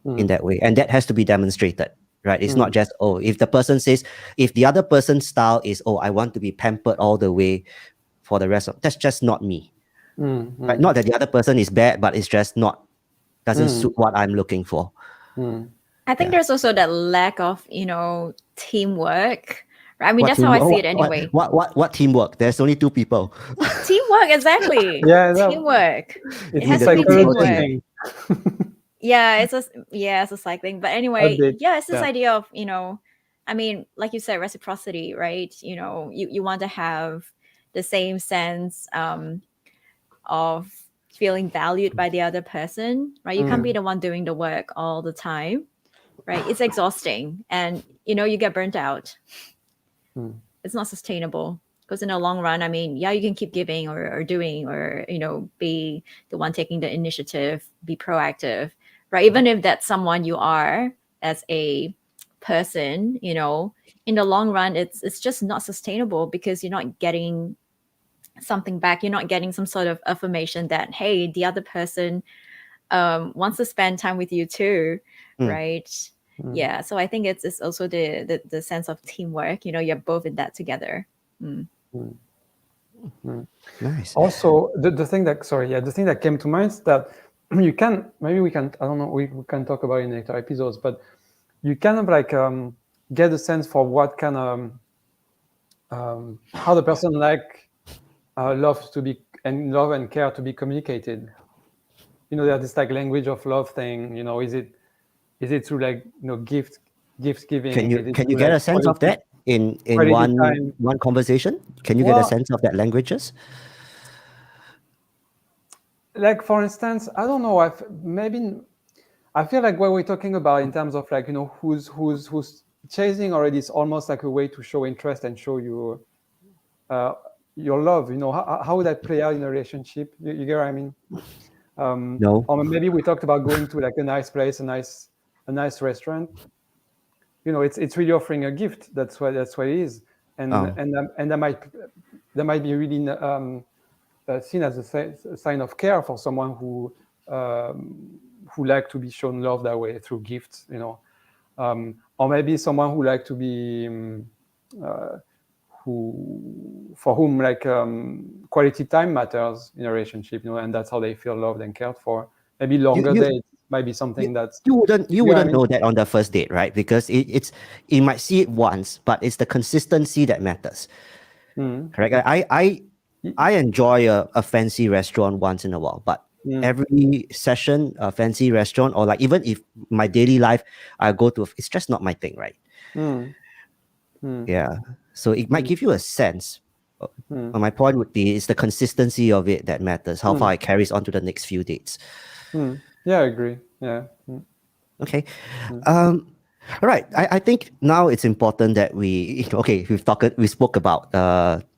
in that way, and that has to be demonstrated, right? It's not just, oh, if the person says, if the other person's style is, oh, I want to be pampered all the way for the rest of, that's just not me. Right? Not that the other person is bad, but it's just doesn't suit what I'm looking for.
I think there's also that lack of teamwork. I mean, that's how I see it anyway.
What teamwork? There's only two people.
Teamwork, exactly. Teamwork. It has to be teamwork. Yeah, it's a cycling. But anyway, it's this idea of, I mean, like you said, reciprocity, right? You want to have the same sense of feeling valued by the other person, right? You can't be the one doing the work all the time, right? It's exhausting, and you get burnt out. It's not sustainable. Because in the long run, I mean, yeah, you can keep giving or doing, or, you know, be the one taking the initiative, be proactive, right? Even if that's someone you are as a person, you know, in the long run, it's just not sustainable, because you're not getting something back. You're not getting some sort of affirmation that, hey, the other person wants to spend time with you too, right? Yeah. So I think it's also the sense of teamwork. You know, you're both in that together.
Nice.
Also, the thing that came to mind is that you can, maybe we can, I don't know, we can talk about it in later episodes, but you kind of like get a sense for what kind of how the person like love and care to be communicated. You know, there's this like language of love thing. You know, is it through like, you know, gift giving?
Can you get
like
a sense of that in one conversation? Can you get a sense of that languages?
Like, for instance, I don't know. I feel like what we're talking about in terms of like, you know, who's chasing already is almost like a way to show interest and show you your love. You know, how would that play out in a relationship? You get what I mean?
No.
Or maybe we talked about going to like a nice place, a nice restaurant. You know, it's really offering a gift. That's what it is, and that might be really seen as a sign of care for someone who like to be shown love that way through gifts. You know, or maybe someone who like to be for whom like quality time matters in a relationship, you know, and that's how they feel loved and cared for. Maybe longer dates might be something that's
you wouldn't know that on the first date, right? Because you might see it once, but it's the consistency that matters. Correct. I enjoy a fancy restaurant once in a while, but every session, a fancy restaurant, or like even if my daily life I go to, it's just not my thing, right? Yeah. So it might give you a sense. But my point would be, it's the consistency of it that matters, how far it carries on to the next few dates.
Yeah, I agree. Yeah.
Okay. All right. I think now it's important that we spoke about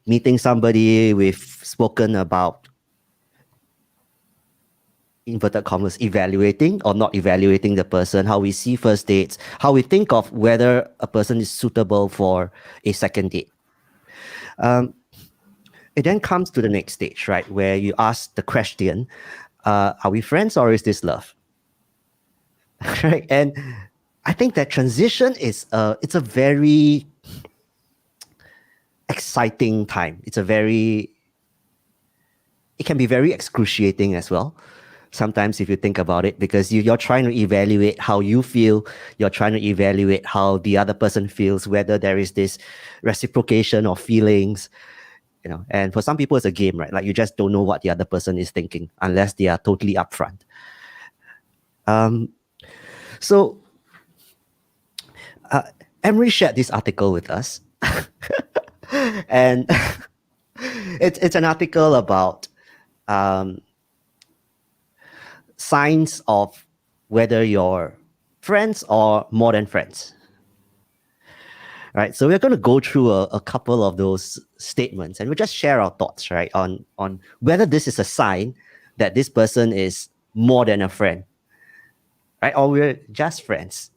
meeting somebody. We've spoken about, inverted commas, evaluating or not evaluating the person, how we see first dates, how we think of whether a person is suitable for a second date. It then comes to the next stage, right, where you ask the question, are we friends or is this love? Right? And I think that transition is it's a very exciting time. It can be very excruciating as well. Sometimes if you think about it, because you're trying to evaluate how you feel, you're trying to evaluate how the other person feels, whether there is this reciprocation of feelings, you know. And for some people it's a game, right? Like you just don't know what the other person is thinking unless they are totally upfront. So Emery shared this article with us. And it's an article about signs of whether you're friends or more than friends. Right, so we're going to go through a couple of those statements, and we'll just share our thoughts, right, on whether this is a sign that this person is more than a friend, right, or we're just friends,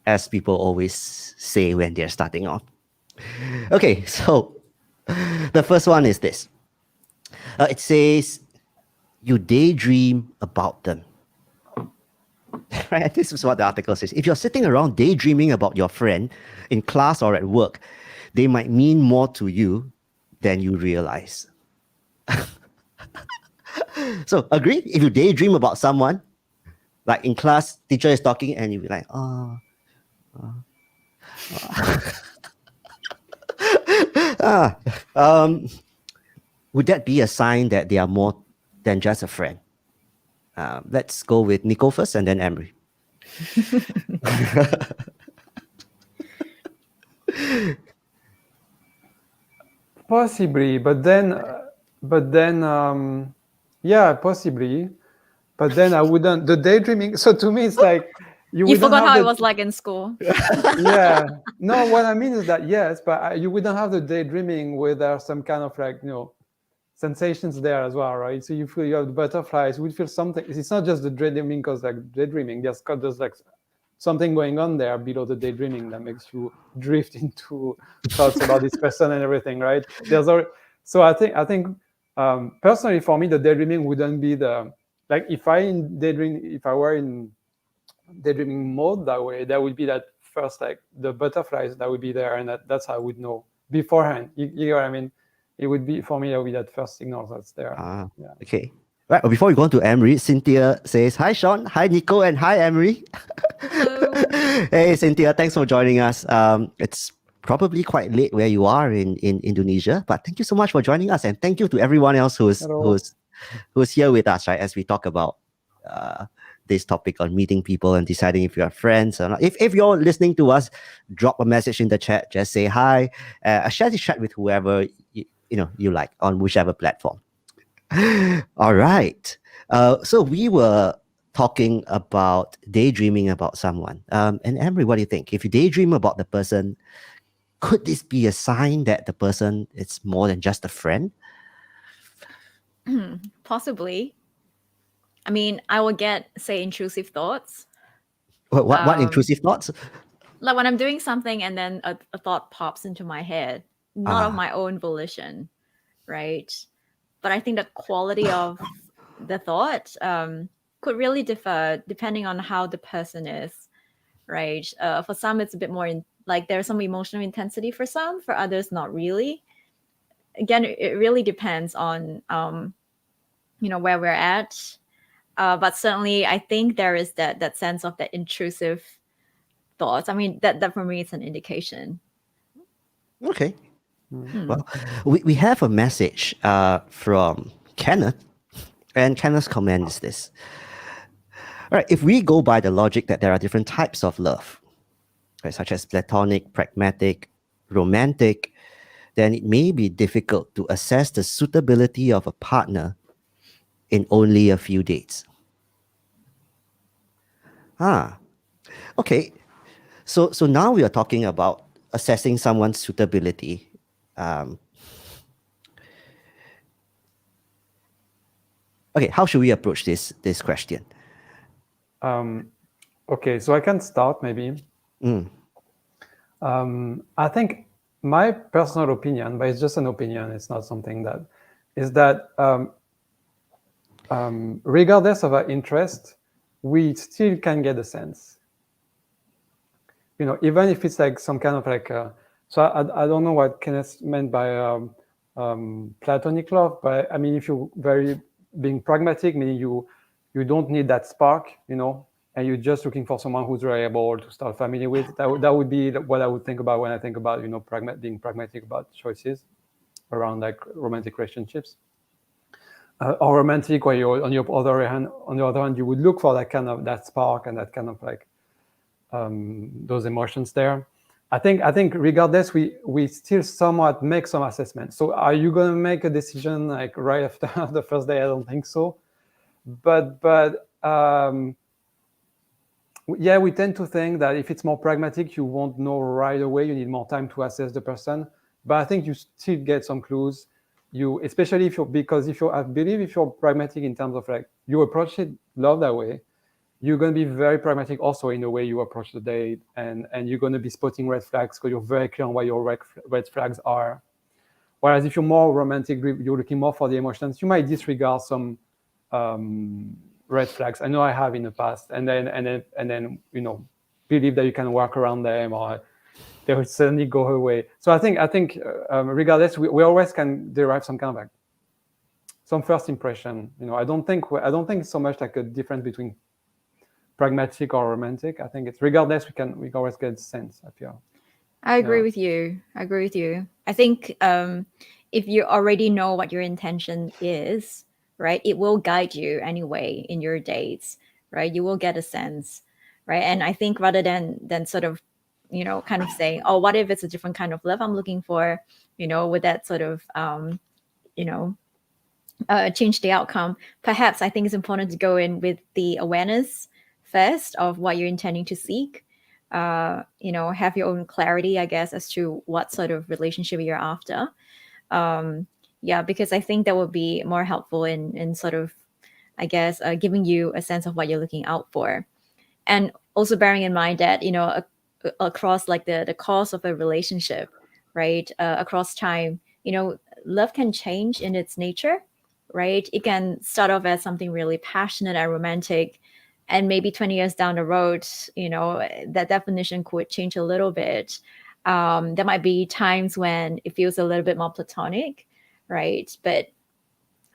as people always say when they're starting off. Okay, so the first one is this. It says, you daydream about them. Right? This is what the article says. If you're sitting around daydreaming about your friend in class or at work, they might mean more to you than you realize. So, agree? If you daydream about someone, like in class, teacher is talking and you'll be like, would that be a sign that they are more than just a friend? Let's go with Nico first and then Emery.
Possibly, but then yeah, possibly, but then I wouldn't. The daydreaming. So to me, it's like
You
wouldn't
forgot
have
how
the,
it was like in school.
Yeah. No, what I mean is that yes, but you wouldn't have the daydreaming where there's some kind of like, sensations there as well, right? So you feel you have the butterflies, you would feel something. It's not just the daydreaming because like daydreaming, there's like something going on there below the daydreaming that makes you drift into thoughts about this person and everything, right? So I think personally for me, the daydreaming wouldn't be like if I were in daydreaming mode that way, that would be that first, like the butterflies that would be there, and that's how I would know beforehand. You know what I mean? It would be, for me, that would be that first signal that's there. Yeah.
Okay. Right. Before we go on to Amerie, Cynthia says, hi, Sean. Hi, Nico. And hi, Amerie.
Hello.
Hey, Cynthia. Thanks for joining us. It's probably quite late where you are in Indonesia, but thank you so much for joining us. And thank you to everyone else
Hello.
who's here with us, right, as we talk about this topic on meeting people and deciding if you are friends or not. If you're listening to us, drop a message in the chat. Just say hi. Share this chat with whoever you like on whichever platform. All right. So we were talking about daydreaming about someone. And Emery, what do you think? If you daydream about the person, could this be a sign that the person is more than just a friend?
Possibly. I mean, I will get, say, intrusive thoughts.
What intrusive thoughts?
Like when I'm doing something and then a thought pops into my head, not of my own volition, right? But I think the quality of the thought could really differ depending on how the person is, right? For some, it's a bit more like there's some emotional intensity for some, for others, not really. Again, it really depends on, where we're at. But certainly, I think there is that sense of that intrusive thoughts. I mean, that for me, it's an indication.
Okay. Well, we have a message from Kenneth, and Kenneth's comment is this. All right, if we go by the logic that there are different types of love, right, such as platonic, pragmatic, romantic, then it may be difficult to assess the suitability of a partner in only a few dates. Okay. So now we are talking about assessing someone's suitability. Okay, how should we approach this question?
Okay, so I can start maybe. I think my personal opinion, but it's just an opinion, it's not something that is that regardless of our interest, we still can get a sense. Even if it's like some kind of like, so I don't know what Kenneth meant by platonic love, but I mean, if you're being pragmatic, meaning you don't need that spark, and you're just looking for someone who's really able to start a family with, that would be what I would think about when I think about, being pragmatic about choices around like romantic relationships. Or romantic, where you're on the other hand, you would look for that kind of that spark and that kind of like those emotions there. I think regardless, we still somewhat make some assessments. So are you going to make a decision like right after the first day? I don't think so. But yeah, we tend to think that if it's more pragmatic, you won't know right away. You need more time to assess the person. But I think you still get some clues. Especially I believe if you're pragmatic in terms of like you approach love that way, you're going to be very pragmatic also in the way you approach the date, and you're going to be spotting red flags because you're very clear on what your red flags are. Whereas if you're more romantic, you're looking more for the emotions, you might disregard some red flags. I know I have in the past, and then believe that you can work around them, or they will suddenly go away. So I think regardless, we always can derive some kind of like some first impression. I don't think it's so much like a difference between pragmatic or romantic. I think it's regardless, we always get a sense, I feel.
I agree with you. I think if you already know what your intention is, right, it will guide you anyway in your dates, right? You will get a sense, right? And I think rather than sort of, kind of saying, oh, what if it's a different kind of love I'm looking for, with that sort of, change the outcome. Perhaps I think it's important to go in with the awareness first of what you're intending to seek. Have your own clarity, I guess, as to what sort of relationship you're after. Because I think that would be more helpful in sort of, I guess, giving you a sense of what you're looking out for. And also bearing in mind that, across like the course of a relationship, right, across time, love can change in its nature, right? It can start off as something really passionate and romantic, and maybe 20 years down the road, that definition could change a little bit. There might be times when it feels a little bit more platonic, right? But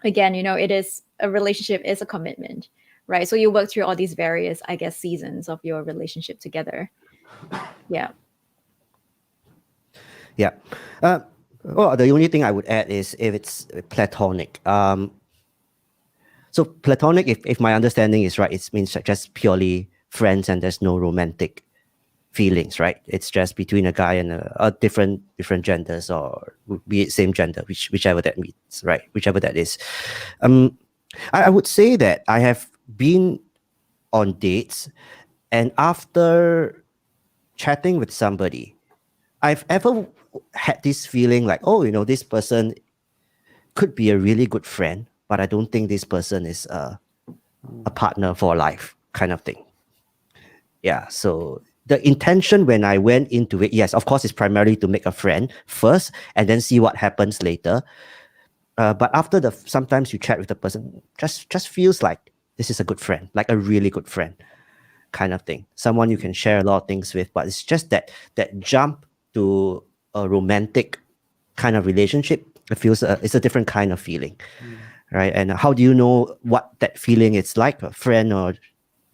again, it is a relationship is a commitment, right? So you work through all these various, I guess, seasons of your relationship together. Yeah.
Yeah. Well, the only thing I would add is if it's platonic. So platonic, if my understanding is right, it means just purely friends and there's no romantic feelings, right? It's just between a guy and a different genders, or be it same gender, whichever that means, right? Whichever that is. I would say that I have been on dates, and after chatting with somebody, I've ever had this feeling like, oh, this person could be a really good friend, but I don't think this person is a partner for life, kind of thing. Yeah, so the intention when I went into it, yes, of course, is primarily to make a friend first and then see what happens later. But after sometimes you chat with the person, just feels like this is a good friend, like a really good friend, kind of thing. Someone you can share a lot of things with, but it's just that jump to a romantic kind of relationship. It feels it's a different kind of feeling, right? And how do you know what that feeling is like, a friend or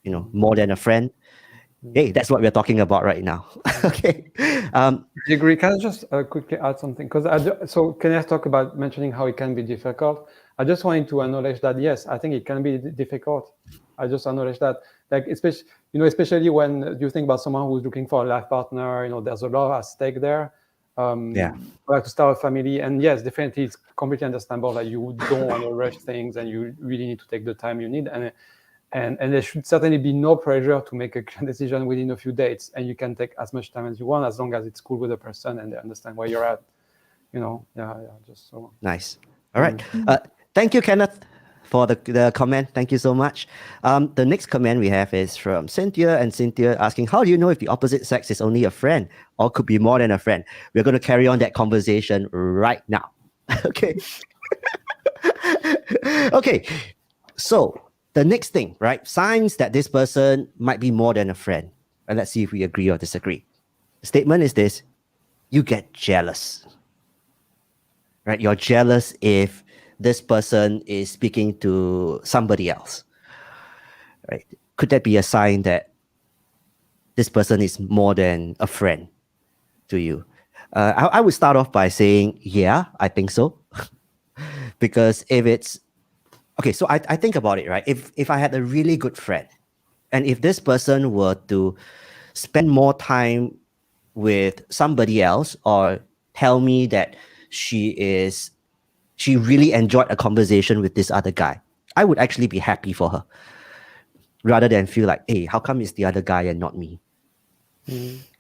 more than a friend? Hey, that's what we're talking about right now. Okay.
Do you agree? Can I just quickly add something? So Kenneth talked about mentioning how it can be difficult. I just wanted to acknowledge that, yes, I think it can be difficult. I just acknowledge that, like, especially when you think about someone who's looking for a life partner, there's a lot at stake there. Like to start a family, and yes, definitely it's completely understandable that you don't want to rush things and you really need to take the time you need. And there should certainly be no pressure to make a decision within a few dates, and you can take as much time as you want, as long as it's cool with the person and they understand where you're at. Just so
nice. All right. Thank you, Kenneth, for the comment. Thank you so much. The next comment we have is from Cynthia, and Cynthia asking, how do you know if the opposite sex is only a friend or could be more than a friend? We're going to carry on that conversation right now. Okay. Okay. So the next thing, right? Signs that this person might be more than a friend. And let's see if we agree or disagree. The statement is this: you get jealous, right? You're jealous if this person is speaking to somebody else, right? Could that be a sign that this person is more than a friend to you? I would start off by saying, yeah, I think so. Because if it's, okay, so I think about it, right? If I had a really good friend, and if this person were to spend more time with somebody else or tell me that she really enjoyed a conversation with this other guy, I would actually be happy for her, rather than feel like, hey, how come it's the other guy and not me?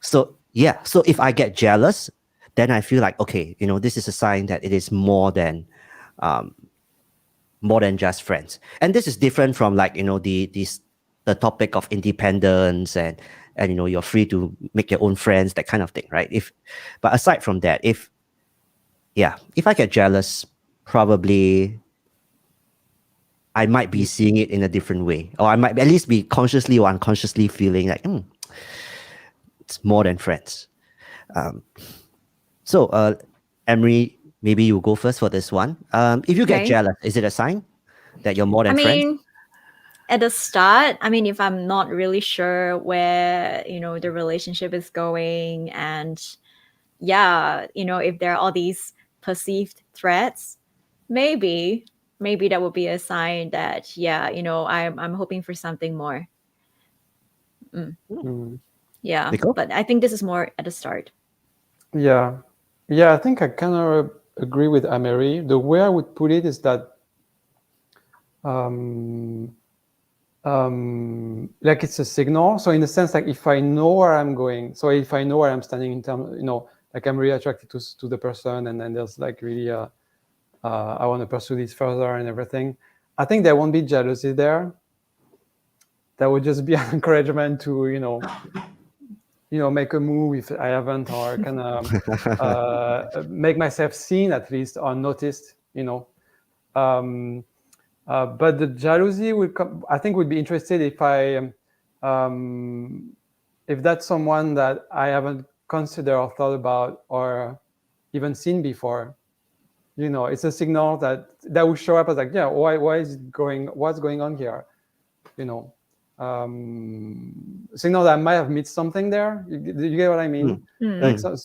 So yeah, so if I get jealous, then I feel like, okay, this is a sign that it is more than just friends. And this is different from, like, the topic of independence and you're free to make your own friends, that kind of thing, right? But aside from that, if I get jealous, probably I might be seeing it in a different way, or I might at least be consciously or unconsciously feeling like, it's more than friends. So Emery, maybe you go first for this one. If you get jealous, is it a sign that you're more than friends?
At the start, if I'm not really sure where, the relationship is going, and if there are all these perceived threats, maybe that would be a sign that, I'm hoping for something more. Yeah,
Nico?
But I think this is more at the start.
Yeah, I think I kind of agree with Amerie. The way I would put it is that like it's a signal. So in a sense, like if I know where I'm going, so if I know where I'm standing in terms, like I'm really attracted to the person, and then there's like really, I want to pursue this further and everything. I think there won't be jealousy there. That would just be an encouragement to, make a move if I haven't, or kind of make myself seen at least, or noticed, but the jealousy would come, I think, would be interested if that's someone that I haven't considered or thought about or even seen before. It's a signal that will show up as like, yeah, why is it what's going on here? Signal that I might have missed something there. You get what I mean? So,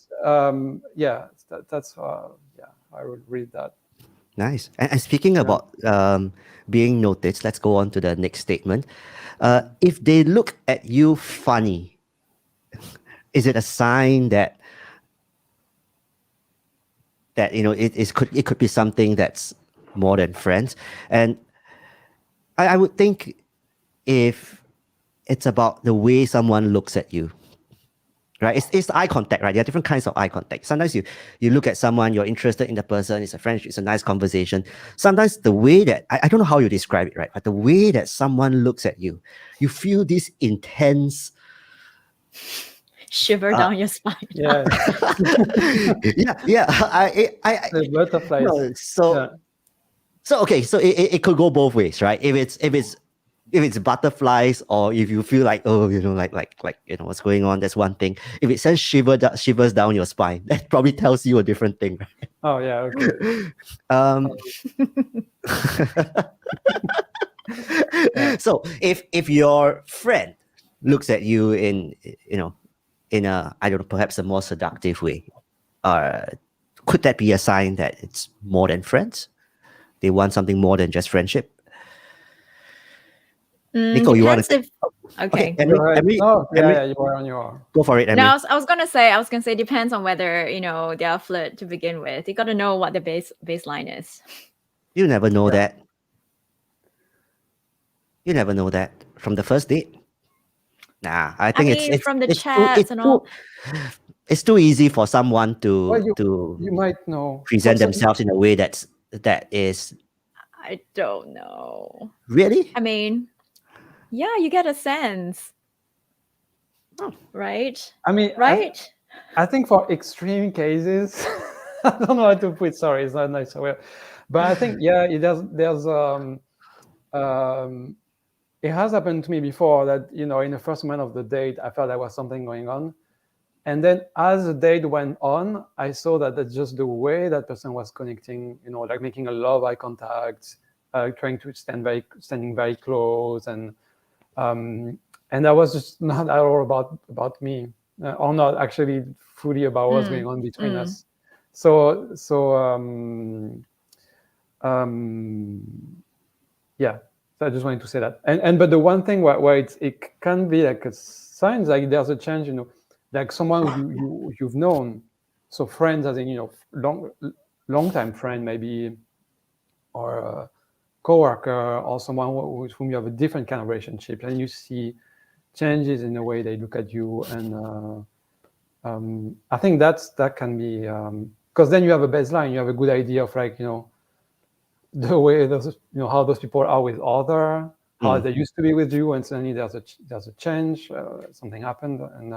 that's I would read that.
Nice. And speaking about being noticed, let's go on to the next statement. If they look at you funny, is it a sign that it could be something that's more than friends? And I would think if it's about the way someone looks at you, right? It's eye contact, right? There are different kinds of eye contact. Sometimes you look at someone, you're interested in the person, it's a friendship, it's a nice conversation. Sometimes the way that, I don't know how you describe it, right? But the way that someone looks at you, you feel this intense
shiver down your spine.
Yeah.
yeah.
The butterflies.
So okay, so it could go both ways, right? If it's butterflies, or if you feel like, oh, like what's going on, that's one thing. If it says shivers down your spine, that probably tells you a different thing, right?
Oh yeah,
okay. So if your friend looks at you in a, I don't know, perhaps a more seductive way, could that be a sign that it's more than friends? They want something more than just friendship? Nico, you want to?
Okay.
Emily, you are on your.
Go for it, Emily.
No, I was gonna say it depends on whether they are flirt to begin with. You got to know what the baseline is.
You never know that. You never know that from the first date. Nah, I think it's
from the chats and all.
It's too easy for someone to
you might know
present themselves in a way that is.
I don't know.
Really?
I mean, yeah, you get a sense. Oh. Right?
I mean,
right?
I think for extreme cases, I don't know how to put. Sorry, it's not nice. But I think it has happened to me before that in the first month of the date, I felt there was something going on, and then as the date went on, I saw that that's just the way that person was connecting. Like making a lot of eye contact, trying to standing very close, and that was just not at all about me, or not actually fully about what's going on between us. So yeah. So I just wanted to say that. But the one thing where it can be like a sign, like there's a change, like someone you've known, so friends as in long time friend maybe, or a coworker, or someone with whom you have a different kind of relationship, and you see changes in the way they look at you, and I think that can be because then you have a baseline, you have a good idea of like the way how those people are with other, how they used to be with you, and suddenly there's a change, something happened, and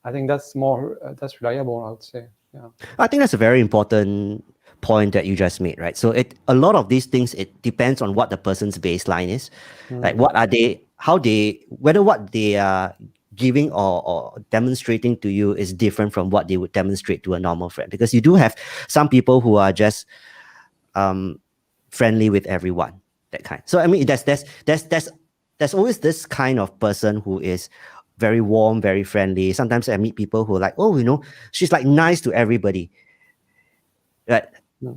I think that's that's reliable, I would say. Yeah,
I think that's a very important point that you just made, right? So a lot of these things, it depends on what the person's baseline is, like what are they, whether what they are giving or demonstrating to you is different from what they would demonstrate to a normal friend, because you do have some people who are just friendly with everyone, that kind. So I mean, there's always this kind of person who is very warm, very friendly. Sometimes I meet people who are like, oh, she's like nice to everybody, right?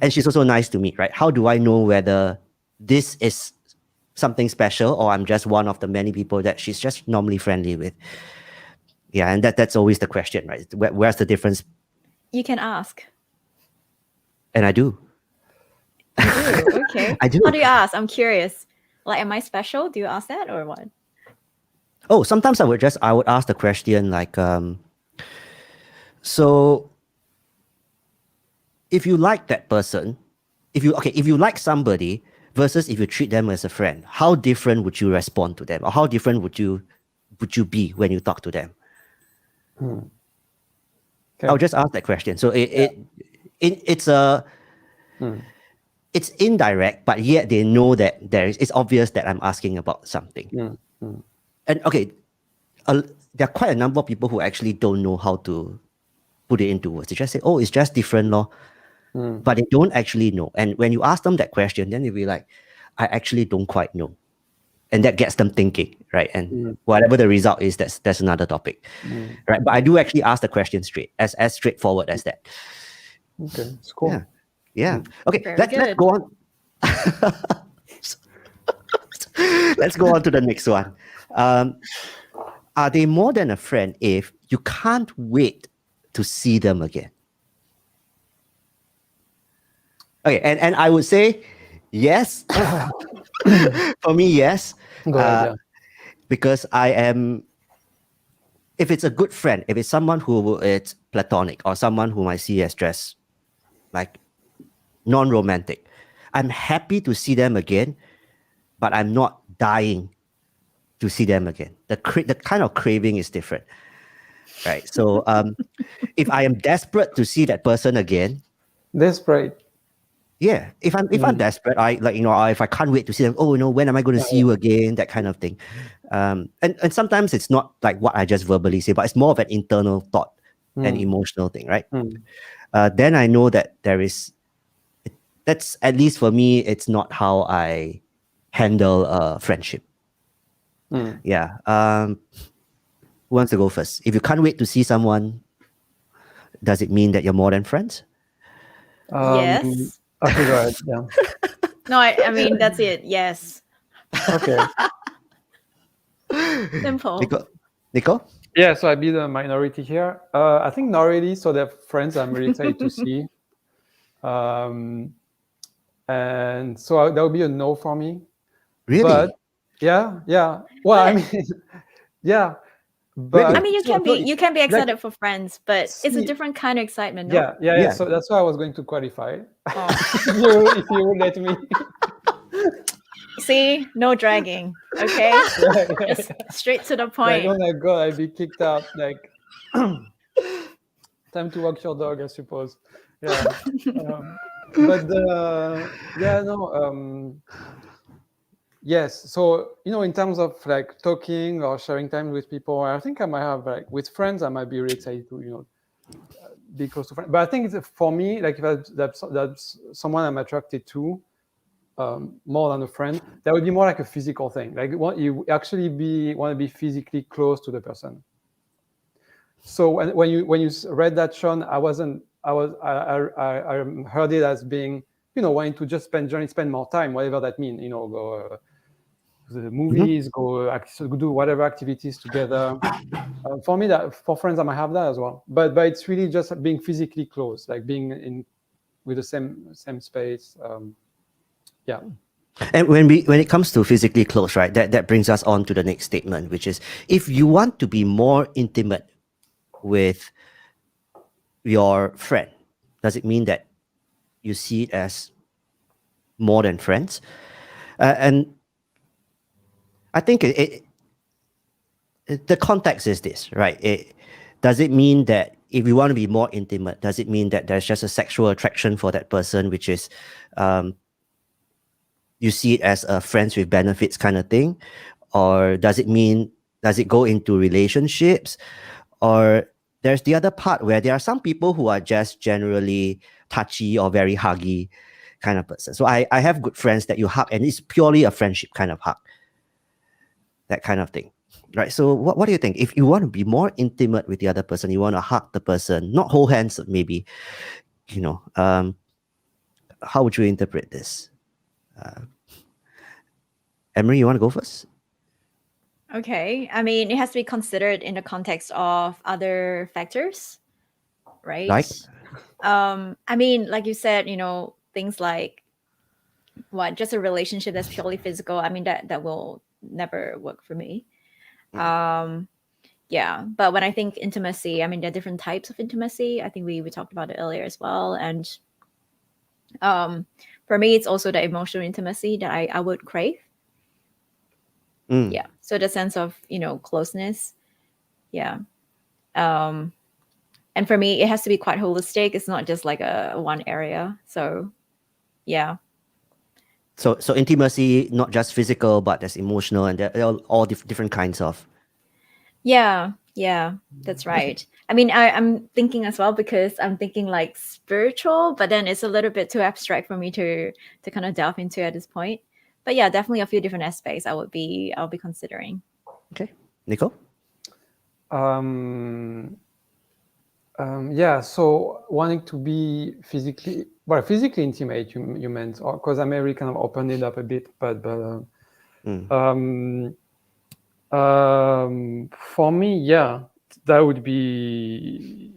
And she's also nice to me, right? How do I know whether this is something special, or I'm just one of the many people that she's just normally friendly with? Yeah, and that's always the question, right? Where's the difference?
You can ask.
And I do.
You do? Okay.
I do.
How do you ask? I'm curious. Like, am I special? Do you ask that or what?
Oh, sometimes I would ask the question like, so if you like that person, if you like somebody versus if you treat them as a friend, how different would you respond to them, or how different would you be when you talk to them?
Okay.
I'll just ask that question. So it's indirect, but yet they know that it's obvious that I'm asking about something. And okay, there are quite a number of people who actually don't know how to put it into words. They just say, "Oh, it's just different, lor." But they don't actually know. And when you ask them that question, then they'll be like, "I actually don't quite know," and that gets them thinking, right? And whatever the result is, that's another topic, right? But I do actually ask the question straight, as straightforward as that.
Okay, it's cool.
Yeah. Okay,
Very
let's
good.
go on. Let's go on to the next one. Are they more than a friend if you can't wait to see them again? Okay, and I would say yes. For me, yes.
Go ahead,
Because I am, if it's a good friend, if it's someone who it's platonic or someone whom I see as just like non-romantic, I'm happy to see them again, but I'm not dying to see them again. The kind of craving is different, right? So if I am desperate to see that person again,
Desperate.
yeah, if I'm desperate, if I can't wait to see them, when am I going to see you again? That kind of thing. And sometimes it's not like what I just verbally say, but it's more of an internal thought and emotional thing, right? Then I know that that's, at least for me, it's not how I handle friendship. Yeah. Who wants to go first? If you can't wait to see someone, does it mean that you're more than friends?
Yes.
Okay, go ahead. Yeah.
No, I mean, that's it. Yes.
Okay.
Simple.
Nico?
Yeah, so I'd be the minority here. I think not really. So they're friends I'm really excited to see. And so that would be a no for me.
Really?
But yeah. Well, I mean, yeah. But
Really?
I mean, you can be excited for friends, but it's a
see-
different kind of excitement. No?
Yeah. So that's why I was going to qualify.
Oh.
if you would let me.
See, no dragging. Okay, just straight to the point.
Like, oh my god, I'd be kicked out. Like, time to walk your dog, I suppose. Yeah. Yes. So, in terms of like talking or sharing time with people, I think I might have, like, with friends, I might be really excited to, be close to friends. But I think it's, for me, like, if that's someone I'm attracted to, more than a friend, that would be more like a physical thing. Like, you actually want to be physically close to the person. So when you read that, Sean, I heard it as being, wanting to just spend more time, whatever that means. Go to the movies, go do whatever activities together. For me, for friends, I might have that as well. But it's really just being physically close, like being with the same space. Yeah.
And when it comes to physically close, right, that brings us on to the next statement, which is, if you want to be more intimate with your friend, does it mean that you see it as more than friends? And I think the context is this, right? Does it mean that if you want to be more intimate, does it mean that there's just a sexual attraction for that person, which is you see it as a friends with benefits kind of thing? Or does it go into relationships? Or there's the other part where there are some people who are just generally touchy or very huggy kind of person. So I have good friends that you hug and it's purely a friendship kind of hug, that kind of thing, right? So what do you think? If you want to be more intimate with the other person, you want to hug the person, not hold hands maybe, how would you interpret this? Emery, you want to go first?
Okay. I mean, it has to be considered in the context of other factors, right?
Like?
I mean, like you said, things like just a relationship that's purely physical, I mean, that will never work for me. Yeah, but when I think intimacy, I mean, there are different types of intimacy. I think we talked about it earlier as well. And for me, it's also the emotional intimacy that I would crave. Yeah, so the sense of, closeness. Yeah. And for me, it has to be quite holistic. It's not just like a one area. So yeah.
So intimacy, not just physical, but there's emotional, and there are all different kinds of.
Yeah, that's right. I mean, I'm thinking as well, because I'm thinking like spiritual, but then it's a little bit too abstract for me to kind of delve into at this point. But yeah, definitely a few different aspects I'll be considering.
Okay, Nico.
Yeah, so wanting to be physically intimate, you meant, because Amerie kind of opened it up a bit, but for me, yeah, that would be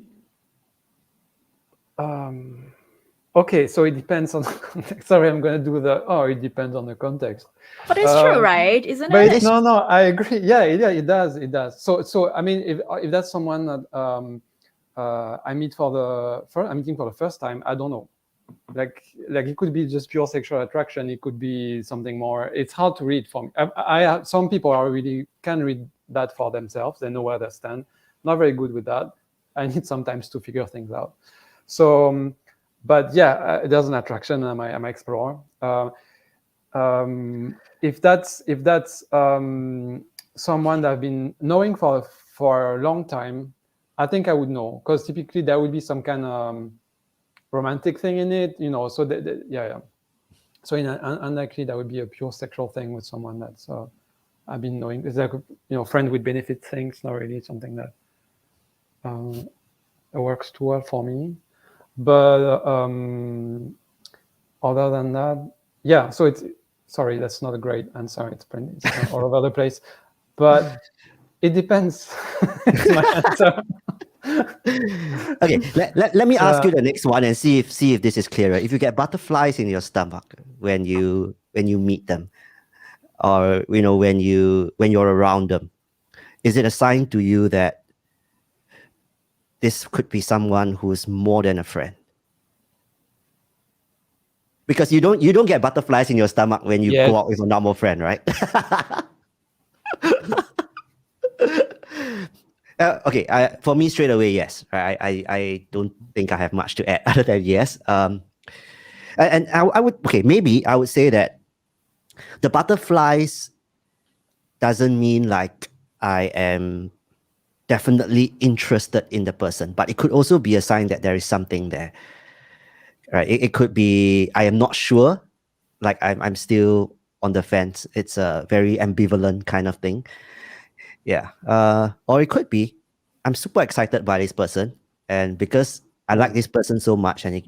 okay. So it depends on the context. Sorry, I'm going to do it depends on the context.
But it's true, right? Isn't
but
it?
No, I agree. Yeah, it does. So I mean, if that's someone that I'm meeting for the first time, I don't know. Like it could be just pure sexual attraction. It could be something more. It's hard to read from. Some people can read that for themselves. They know where they stand. Not very good with that. I need sometimes to figure things out. So, but yeah, there's an attraction. I'm explore. If that's someone that I've been knowing for a long time, I think I would know, because typically there would be some kind of romantic thing in it, so yeah. So unlikely that would be a pure sexual thing with someone that's I've been knowing. It's like, friend with benefit things, not really something that works too well for me. But other than that, yeah, so sorry, that's not a great answer. It's all over the place, but it depends. It's my answer.
Okay, let me ask you the next one and see if this is clearer. If you get butterflies in your stomach when you meet them, or when you're around them, is it a sign to you that this could be someone who's more than a friend? Because you don't get butterflies in your stomach when you go out with a normal friend, right? Okay, for me, straight away, yes. I don't think I have much to add other than yes. And I would, maybe I would say that the butterflies doesn't mean like I am definitely interested in the person, but it could also be a sign that there is something there, right? It could be I am not sure, like I'm still on the fence. It's a very ambivalent kind of thing. Yeah. Or it could be I'm super excited by this person, and because I like this person so much, and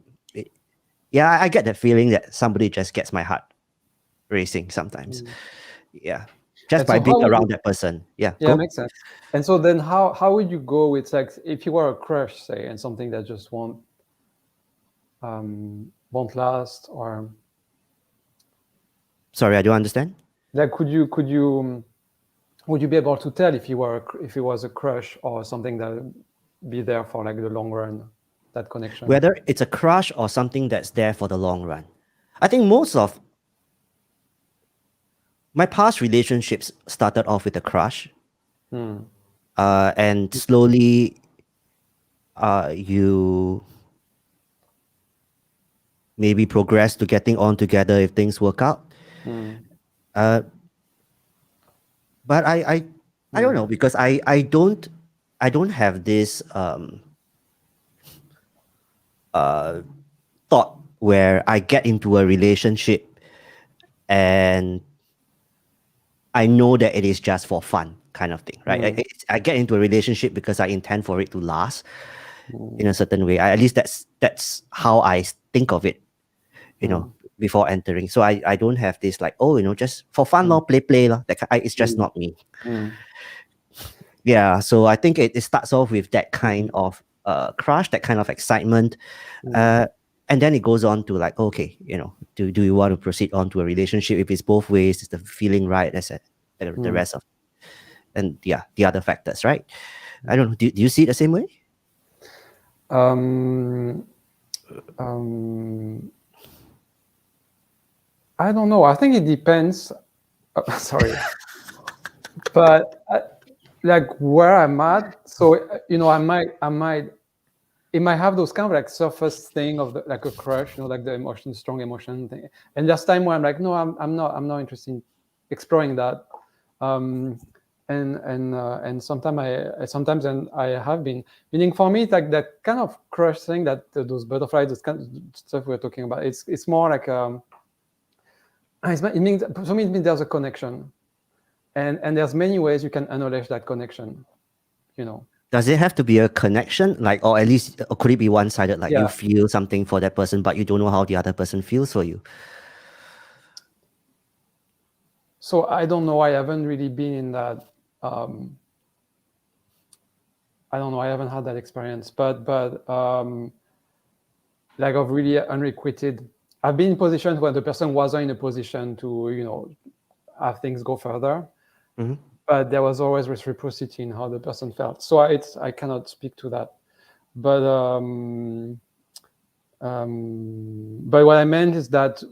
I get that feeling that somebody just gets my heart racing sometimes. Yeah. Just by being around that person. Yeah.
Makes sense. And so then how would you go with sex if you were a crush, say, and something that just won't last? Or
sorry, I don't understand.
Like, would you be able to tell if it was a crush or something that would be there for like the long run, that connection?
Whether it's a crush or something that's there for the long run. I think most of my past relationships started off with a crush. And slowly you maybe progress to getting on together if things work out. But I don't know, because I don't have this thought where I get into a relationship and I know that it is just for fun kind of thing, right? I get into a relationship because I intend for it to last in a certain way. At least that's how I think of it, before entering. So I don't have this like, just for fun, play. It's just not me. Yeah, so I think it starts off with that kind of crush, that kind of excitement. And then it goes on to like, okay, do you want to proceed on to a relationship? If it's both ways, is the feeling right? That's it. The rest of, and the other factors, right? I don't know. Do you see it the same way?
I don't know. I think it depends. Sorry, but like where I'm at. So I might. It might have those kind of like surface thing of like a crush, like the strong emotion thing. And there's time where I'm like, no, I'm not interested in exploring that. And sometimes I have been. Meaning for me, it's like that kind of crush thing, that those butterflies, those kind of stuff we're talking about. It's more like it means, for me, it means there's a connection, and there's many ways you can acknowledge that connection.
Does it have to be a connection, like, or at least could it be one-sided, like you feel something for that person, but you don't know how the other person feels for you?
So I don't know. I haven't really been in that. I don't know. I haven't had that experience, but like of really unrequited. I've been in positions where the person wasn't in a position to have things go further. Mm-hmm. But there was always reciprocity in how the person felt. So I cannot speak to that. But what I meant is that,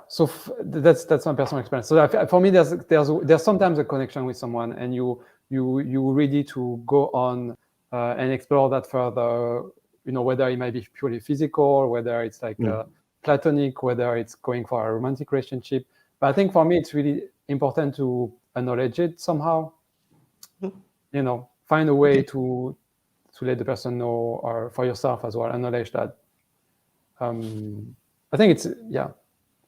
so that's my personal experience. So for me, there's sometimes a connection with someone, and you ready to go on and explore that further. Whether it might be purely physical, whether it's like platonic, whether it's going for a romantic relationship. But I think for me, it's really important to acknowledge it somehow. Find a way to let the person know, or for yourself as well, acknowledge that. I think it's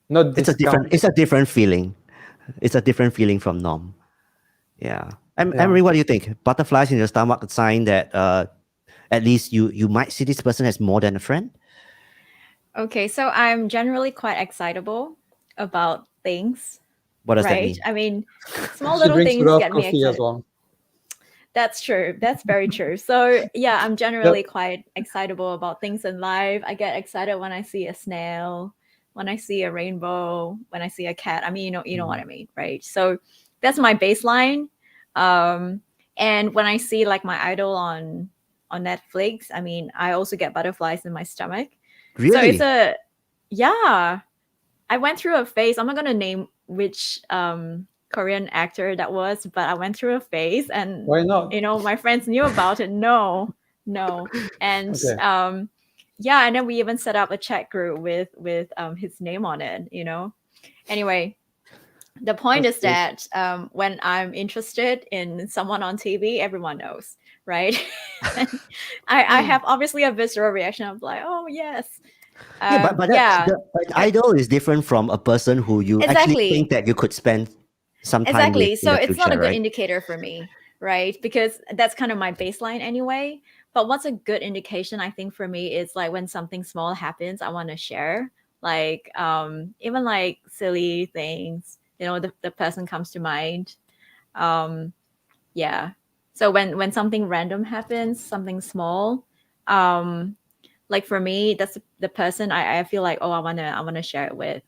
not.
It's a different feeling. It's a different feeling from norm. Yeah. Amerie, what do you think? Butterflies in your stomach, a sign that at least you might see this person as more than a friend?
Okay, so I'm generally quite excitable about things.
What does that mean?
I mean, small little things get me excited.
As well.
That's true. That's very true. So yeah, I'm generally quite excitable about things in life. I get excited when I see a snail, when I see a rainbow, when I see a cat. I mean, you know what I mean, right? So that's my baseline. And when I see like my idol on Netflix, I mean, I also get butterflies in my stomach.
Really?
So I went through a phase. I'm not gonna name which Korean actor that was, but I went through a phase, and
why not?
My friends knew about it. No, and
okay.
And then we even set up a chat group with his name on it. Anyway, the point is that when I'm interested in someone on TV, everyone knows, right? I have obviously a visceral reaction of like, oh yes.
But the idol is different from a person who you actually think that you could spend some time with.
So it's not a good indicator for me, right? Because that's kind of my baseline anyway. But what's a good indication, I think, for me is like when something small happens, I want to share. Like even like silly things, the person comes to mind. So when something random happens, something small, like for me, that's the person I feel like, I wanna share it with.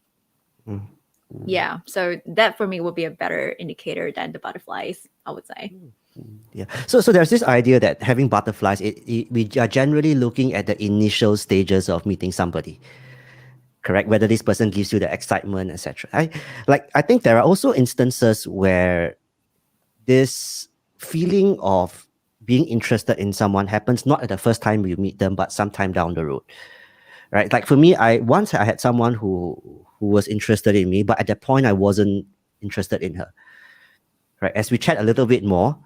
Yeah, so that for me would be a better indicator than the butterflies, I would say.
Yeah. So there's this idea that having butterflies, we are generally looking at the initial stages of meeting somebody. Correct? Whether this person gives you the excitement, etc. I think there are also instances where this feeling of being interested in someone happens not at the first time you meet them, but sometime down the road, right? Like for me, once I had someone who was interested in me, but at that point I wasn't interested in her, right? As we chat a little bit more,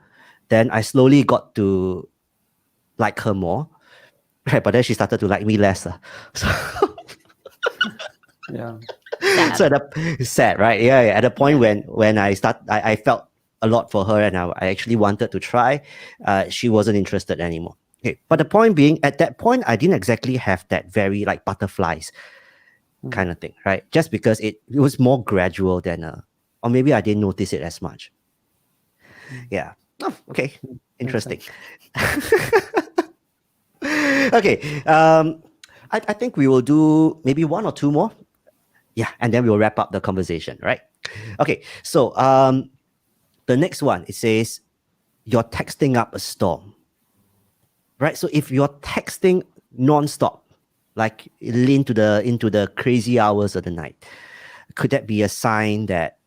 then I slowly got to like her more, right? But then she started to like me less. So
Sad.
So sad, right? Yeah. At the point when I felt a lot for her, and I actually wanted to try. She wasn't interested anymore. Okay, but the point being, at that point, I didn't exactly have that very like butterflies kind of thing, right? Just because it was more gradual than or maybe I didn't notice it as much. Yeah. Oh, okay. Interesting. Okay. I think we will do maybe one or two more. Yeah, and then we'll wrap up the conversation, right? Okay. So the next one, it says you're texting up a storm. Right? So if you're texting nonstop, like into the crazy hours of the night, could that be a sign that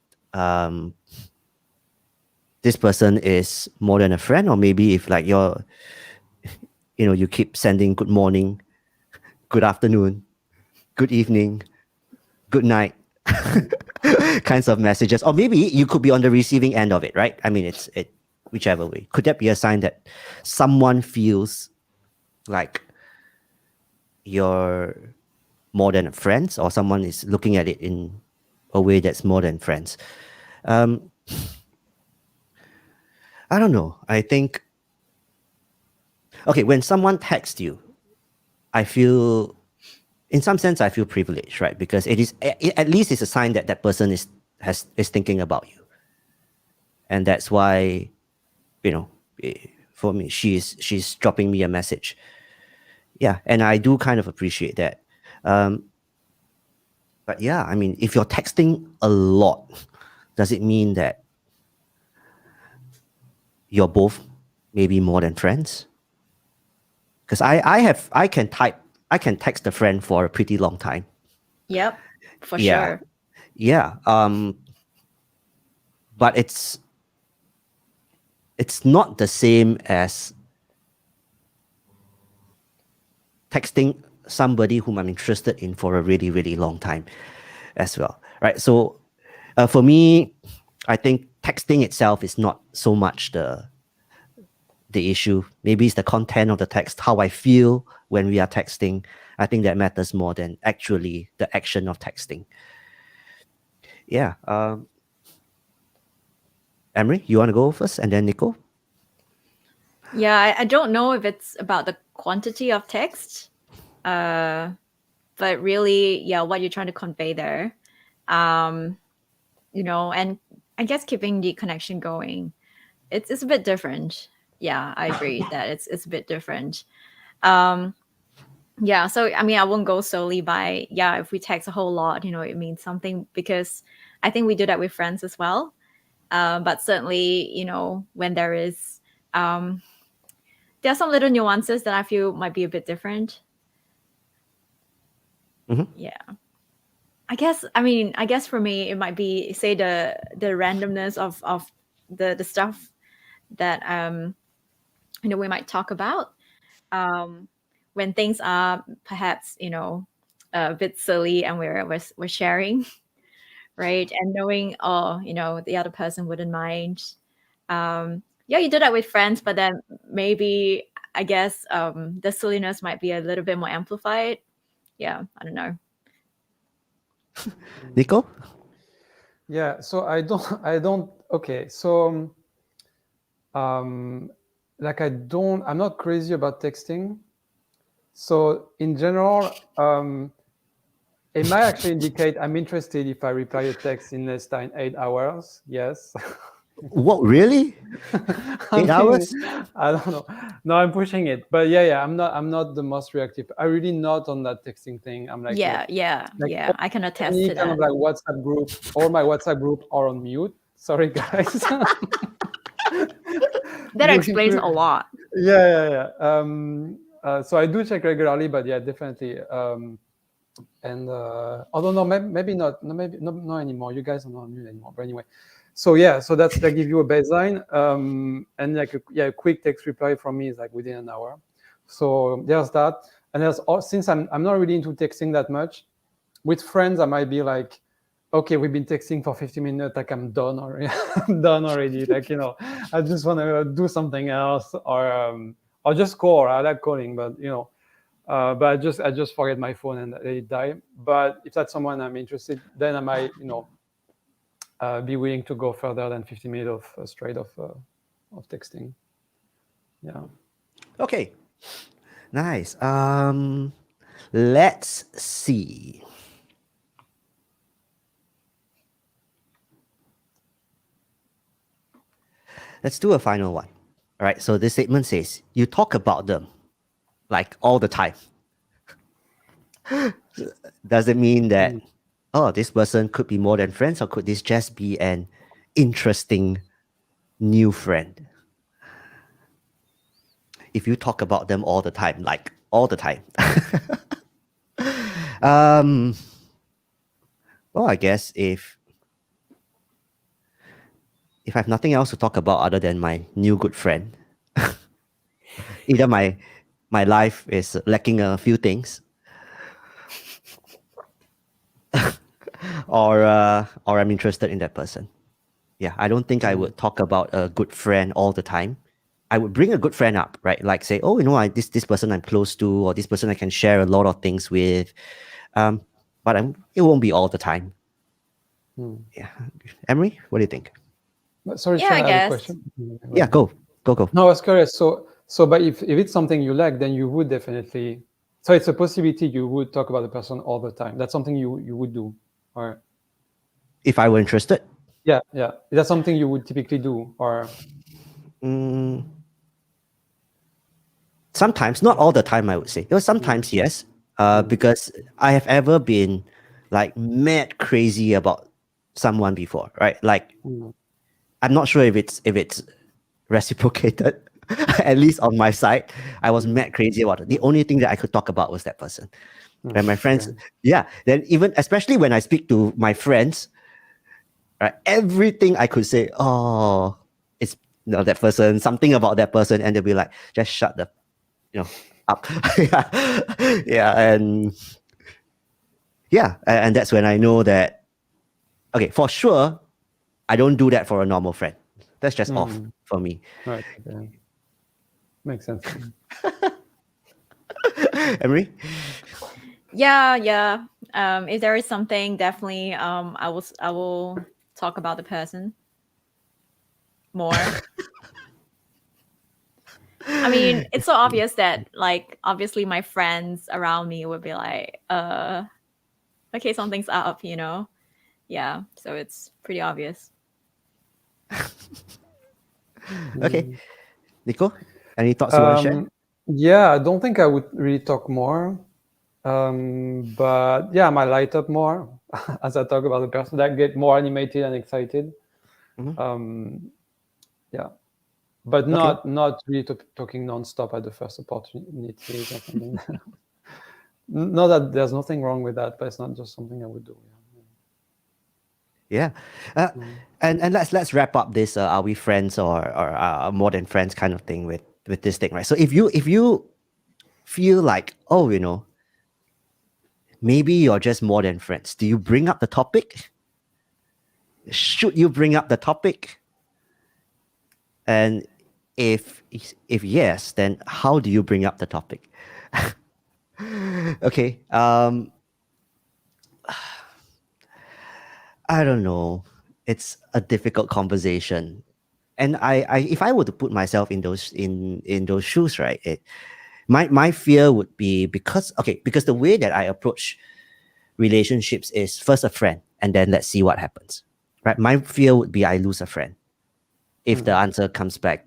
this person is more than a friend? Or maybe if like you keep sending good morning, good afternoon, good evening, good night kinds of messages, or maybe you could be on the receiving end of it, right? I mean, it's whichever way. Could that be a sign that someone feels like you're more than friends, or someone is looking at it in a way that's more than friends? I don't know. I think, okay, when someone texts you, I feel, in some sense, I feel privileged, right? Because at least it's a sign that that person is thinking about you, and that's why, for me, she's dropping me a message. Yeah, and I do kind of appreciate that. But yeah, I mean, if you're texting a lot, does it mean that you're both maybe more than friends? Because I can text a friend for a pretty long time.
Yep, for
Yeah.
sure.
Yeah. But it's not the same as texting somebody whom I'm interested in for a really, really long time as well, right? So for me, I think texting itself is not so much the issue. Maybe it's the content of the text, how I feel when we are texting. I think that matters more than actually the action of texting. Yeah. Amerie, you want to go first, and then Nico?
Yeah, I don't know if it's about the quantity of text, but really, yeah, what you're trying to convey there. And I guess keeping the connection going. It's a bit different. Yeah, I agree that it's a bit different. Yeah, so I mean, I won't go solely by, if we text a whole lot, it means something, because I think we do that with friends as well. But certainly, when there is, there are some little nuances that I feel might be a bit different.
Mm-hmm.
Yeah. I guess for me, it might be, say, the randomness of the stuff that we might talk about, when things are perhaps a bit silly, and we're sharing, right? And knowing, the other person wouldn't mind. Yeah, you do that with friends, but then maybe, I guess, the silliness might be a little bit more amplified. Yeah, I don't know.
Nico?
Yeah, so I don't, okay, so I'm not crazy about texting. So in general, it might actually indicate I'm interested if I reply a text in less than 8 hours. Yes.
What, really? 8 hours?
I don't know. No, I'm pushing it. But yeah, I'm not the most reactive. I'm really not on that texting thing. I'm like,
Yeah, I can attest
any
to
kind
that.
of like WhatsApp group, all my WhatsApp group are on mute. Sorry, guys.
That explains a lot.
Yeah. So I do check regularly, but yeah, definitely. And although no, maybe not. No, maybe not anymore. You guys are not on mute anymore. But anyway, so yeah, so that give you a baseline. And like a quick text reply from me is like within an hour. So there's that. And there's since I'm not really into texting that much. With friends, I might be like, okay, we've been texting for 50 minutes, like I'm done already. I'm done already. Like, I just want to do something else, or just call. I like calling, but but I just forget my phone and let it die. But if that's someone I'm interested, then I might, be willing to go further than 50 minutes of straight of texting. Yeah.
Okay. Nice. Let's see. Let's do a final one. All right. So this statement says, you talk about them, like all the time, does it mean that, oh, this person could be more than friends, or could this just be an interesting new friend? If you talk about them all the time, like all the time. Well, I guess if I have nothing else to talk about other than my new good friend, either my life is lacking a few things, or I'm interested in that person. Yeah, I don't think I would talk about a good friend all the time. I would bring a good friend up, right? Like say, oh, this person I'm close to, or this person I can share a lot of things with. But it won't be all the time. Yeah, Emery, what do you think?
Sorry,
Yeah,
Sean,
I
I have a
guess.
question.
Yeah, go.
No, I was curious. So, but if it's something you like, then you would definitely. So it's a possibility you would talk about the person all the time. That's something you would do, or
If I were interested.
yeah. Is that something you would typically do, or?
Sometimes, not all the time, I would say. Sometimes, yes, because I have ever been like mad crazy about someone before, right? Like, I'm not sure if it's reciprocated. At least on my side, I was mad crazy about it. The only thing that I could talk about was that person. And my friends, yeah. Then even especially when I speak to my friends, right, everything I could say, oh, it's that person, something about that person, and they'll be like, just shut the up. And that's when I know that, okay, for sure, I don't do that for a normal friend. That's just off for me.
Right. Okay. Makes sense.
Emery?
Yeah. If there is something, definitely, I will talk about the person more. I mean, it's so obvious that, like, obviously my friends around me would be like, okay, something's up, Yeah, so it's pretty obvious.
Okay. Nico, any thoughts you want to share?
Yeah, I don't think I would really talk more. But yeah, I might light up more as I talk about the person. That get more animated and excited. Yeah, but not really talking nonstop at the first opportunity or something. Not that there's nothing wrong with that, but it's not just something I would do.
Yeah. And let's wrap up this are we friends or more than friends kind of thing with this thing, right? So if you feel like, oh, maybe you're just more than friends, do you bring up the topic? Should you bring up the topic? And if yes, then how do you bring up the topic? Okay. I don't know. It's a difficult conversation. And I if I were to put myself in those shoes, right? My fear would be because the way that I approach relationships is first a friend and then let's see what happens. Right? My fear would be I lose a friend if the answer comes back,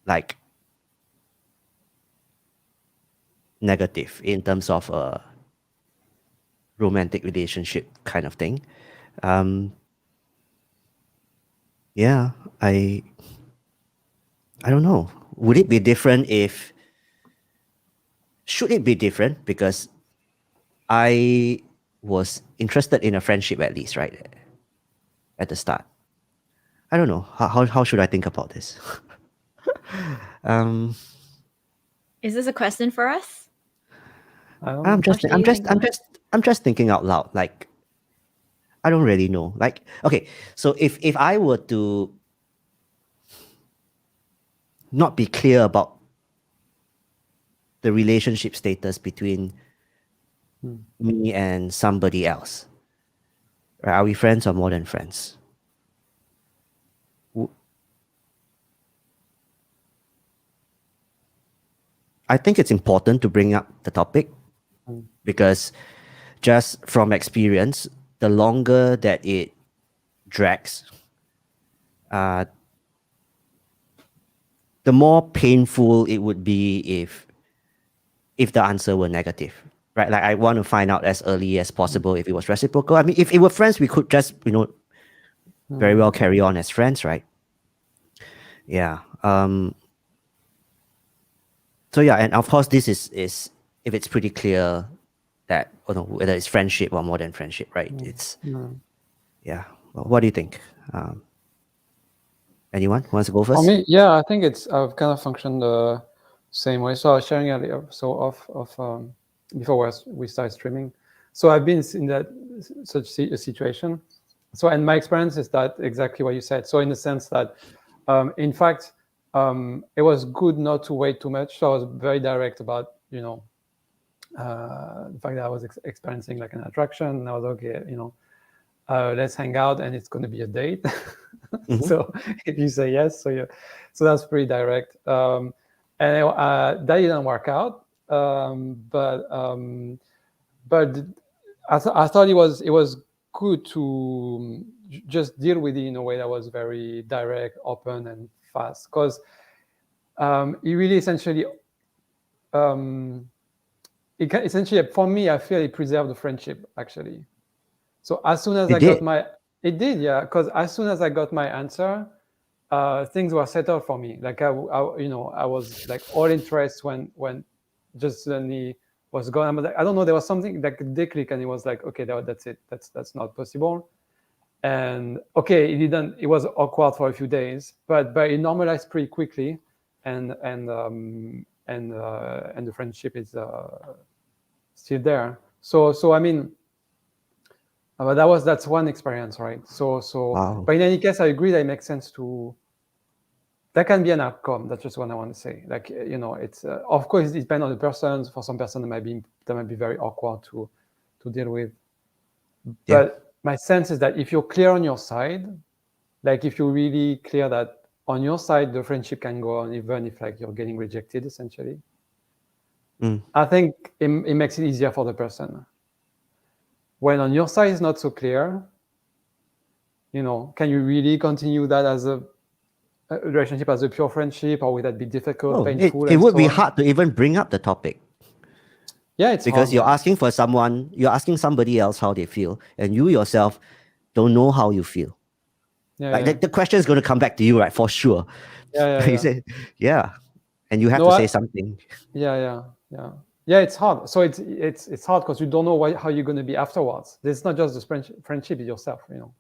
like negative in terms of a romantic relationship kind of thing. Yeah, I don't know. Would it be different should it be different because I was interested in a friendship at least, right? At the start. I don't know. How should I think about this?
Is this a question for us?
I'm just thinking out loud. Like, I don't really know. Like, okay, so if I were to not be clear about the relationship status between me and somebody else, right? Are we friends or more than friends? I think it's important to bring up the topic because just from experience, the longer that it drags, the the more painful it would be if the answer were negative, right? Like I want to find out as early as possible if it was reciprocal. I mean, if it were friends, we could just, very well carry on as friends, right? Yeah. So yeah, and of course, this is if it's pretty clear that whether it's friendship or more than friendship, right? It's yeah. Well, what do you think? Anyone wants to go first?
For me, yeah, I think I've kind of functioned the same way. So I was sharing earlier, before we started streaming. So I've been in that such a situation. So, and my experience is that exactly what you said. So in the sense that, in fact, it was good not to wait too much. So I was very direct about, the fact that I was experiencing like an attraction. And I was okay, let's hang out, and it's going to be a date. So if you say yes, so that's pretty direct. And that didn't work out. But I thought it was good to just deal with it in a way that was very direct, open, and fast, because it really essentially, for me, I feel it preserved the friendship actually. So as soon as it did, yeah, because as soon as I got my answer, things were settled for me. Like I was like all interest when just suddenly was gone. Like, I don't know, there was something like they click, and it was like, okay, that's it. That's not possible. And okay, it was awkward for a few days, but it normalized pretty quickly, and the friendship is still there. So I mean. But that's one experience, right? So
Wow.
But in any case, I agree that it makes sense that can be an outcome. That's just what I want to say. Like, it's of course it depends on the person. For some person, that might be very awkward to deal with.
Yeah.
But my sense is that if you're clear on your side, like if you're really clear that on your side the friendship can go on even if like you're getting rejected, essentially, I think it makes it easier for the person. When on your side is not so clear, can you really continue that as a relationship, as a pure friendship, or would that be difficult, painful?
It would be hard to even bring up the topic.
Yeah, it's
because
hard,
you're asking you're asking somebody else how they feel, and you yourself don't know how you feel. The question is going to come back to you, right? For sure. You say, yeah, and you have to say something.
Yeah, it's hard. So it's hard because you don't know how you're going to be afterwards. It's not just the friendship, it's yourself. You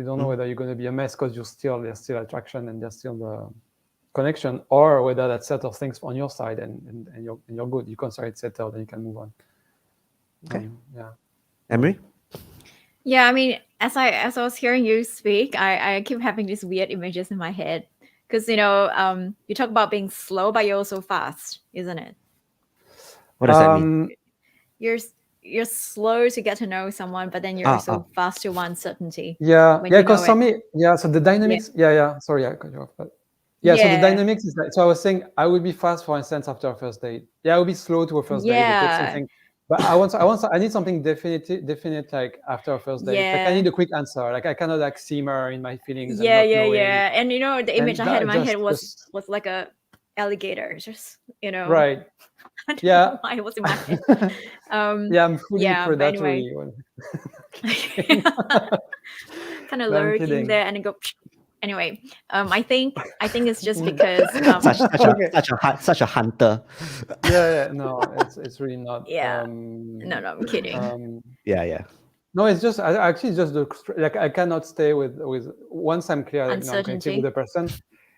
don't know whether you're going to be a mess because there's still attraction and there's still the connection, or whether that settles things on your side and you're good. You consider it settled and you can move on.
Okay.
Yeah.
Amerie?
Yeah, I mean, as I was hearing you speak, I keep having these weird images in my head because you talk about being slow, but you're also fast, isn't it?
What does that mean?
You're slow to get to know someone, but then you're also fast to want certainty.
Yeah, because for me, so the dynamics. Yeah. Sorry, I cut you off, but so the dynamics is that. So I was saying I would be fast, for instance, after a first date. Yeah, I would be slow to a first date. It takes something. But I need something definite, like after a first date. Like I need a quick answer. Like I cannot like simmer in my feelings.
Yeah.
And
the image I had in my head was like a alligator, just
Right.
I don't know why it was in my head.
I'm fully predatory.
Anyway. Kind of lurking there and then go. Anyway, I think it's just because
such a hunter.
No, it's really not.
No, I'm kidding.
No, it's just actually just like I cannot stay with once I'm clear that I'm connected with the person.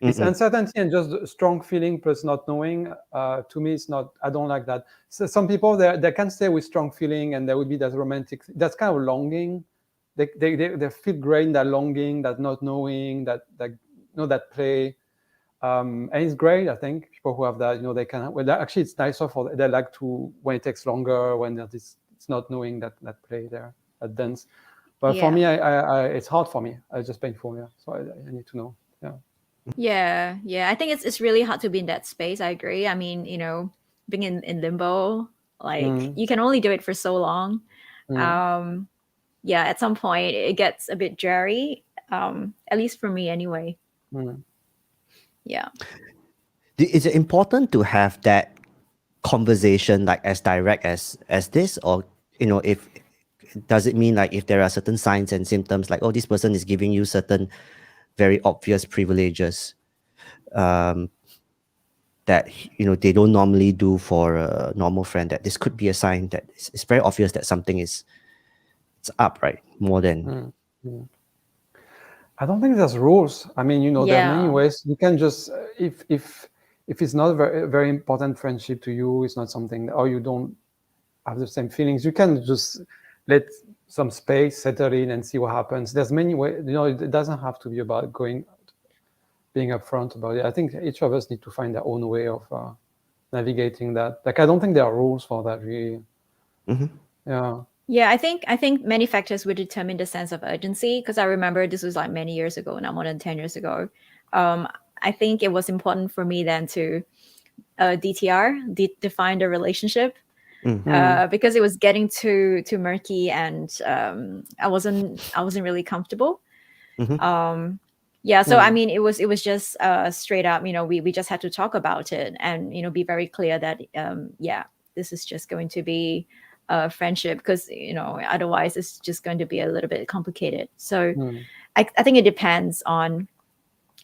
It's uncertainty and just strong feeling plus not knowing. To me, it's not. I don't like that. So some people they can stay with strong feeling, and there would be that romantic. That's kind of longing. They feel great in that longing, that not knowing, that play, and it's great. I think people who have that, they can. Well, actually, it's nicer for they like to when it takes longer, when it's not knowing that play there, that dance. But for me, I it's hard for me. It's just painful. Yeah, so I need to know.
Yeah. I think it's really hard to be in that space. I agree. I mean, being in limbo, like you can only do it for so long. At some point it gets a bit dreary, at least for me anyway. Yeah.
Is it important to have that conversation like as direct as this, or if does it mean like if there are certain signs and symptoms like, oh, this person is giving you certain very obvious privileges that they don't normally do for a normal friend, that this could be a sign that it's very obvious that something it's up, right? More than
I don't think there's rules. I mean, there are many
Yeah.
ways you can just if it's not a very very important friendship to you, it's not something, or you don't have the same feelings, you can just let some space settle in and see what happens. There's many ways. It doesn't have to be about being upfront about it. I think each of us need to find their own way of navigating that. Like, I don't think there are rules for that, really. Yeah.
Yeah, I think many factors would determine the sense of urgency, because I remember this was like many years ago, now more than 10 years ago. I think it was important for me then to define the relationship, because it was getting too murky, and I wasn't really comfortable. Yeah, so I mean, it was just straight up, we just had to talk about it and be very clear that yeah, this is just going to be a friendship, because otherwise it's just going to be a little bit complicated. So I think it depends on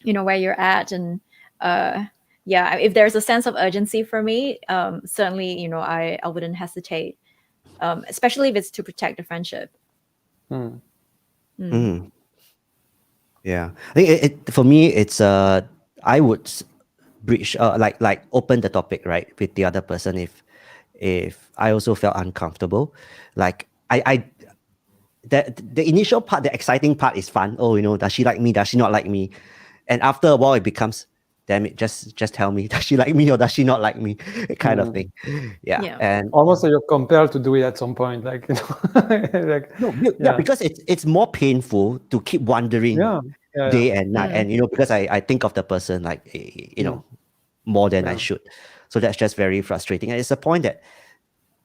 where you're at, and yeah, if there's a sense of urgency for me, certainly I wouldn't hesitate, especially if it's to protect the friendship.
Yeah, I think for me it's I would breach like open the topic, right, with the other person if I also felt uncomfortable. Like I the initial part, the exciting part is fun. Oh, does she like me? Does she not like me? And after a while, it becomes, damn it, just tell me, does she like me or does she not like me? Kind of thing. Yeah.
Yeah.
And
Almost like you're compelled to do it at some point, like like
no, yeah, because it's more painful to keep wondering day and night, and because I think of the person like more than I should. So that's just very frustrating. And it's a point that,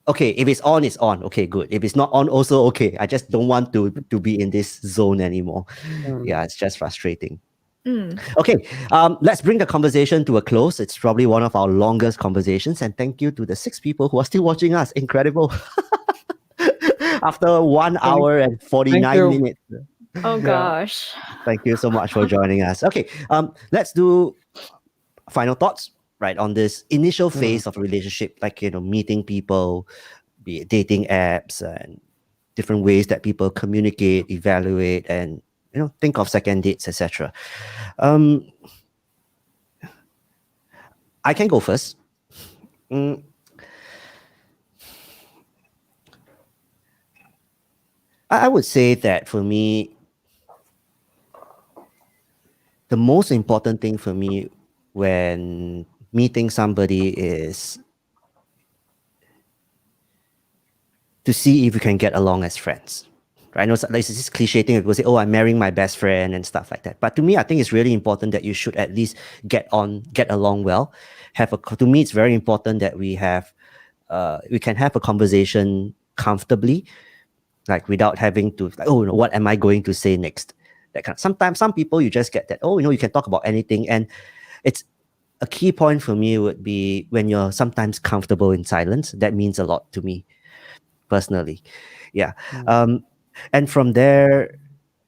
okay, if it's on, it's on. Okay, good. If it's not on, also okay. I just don't want to be in this zone anymore. Yeah, it's just frustrating. Okay, let's bring the conversation to a close. It's probably one of our longest conversations, and thank you to the 6 people who are still watching us. Incredible. After 1 hour and 49 minutes.
Oh gosh.
Thank you so much for joining us. Okay, let's do final thoughts, right, on this initial phase of a relationship, like meeting people, be it dating apps and different ways that people communicate, evaluate, and think of second dates, etc. I can go first. I would say that for me, the most important thing for me when meeting somebody is to see if you can get along as friends. I know it's this cliche thing. People say, "Oh, I'm marrying my best friend" and stuff like that. But to me, I think it's really important that you should at least get along well. To me, it's very important that we can have a conversation comfortably, like without having to like, oh, what am I going to say next? That kind of, sometimes some people you just get that, oh, you can talk about anything, and it's a key point for me would be when you're sometimes comfortable in silence. That means a lot to me personally. Yeah. And from there,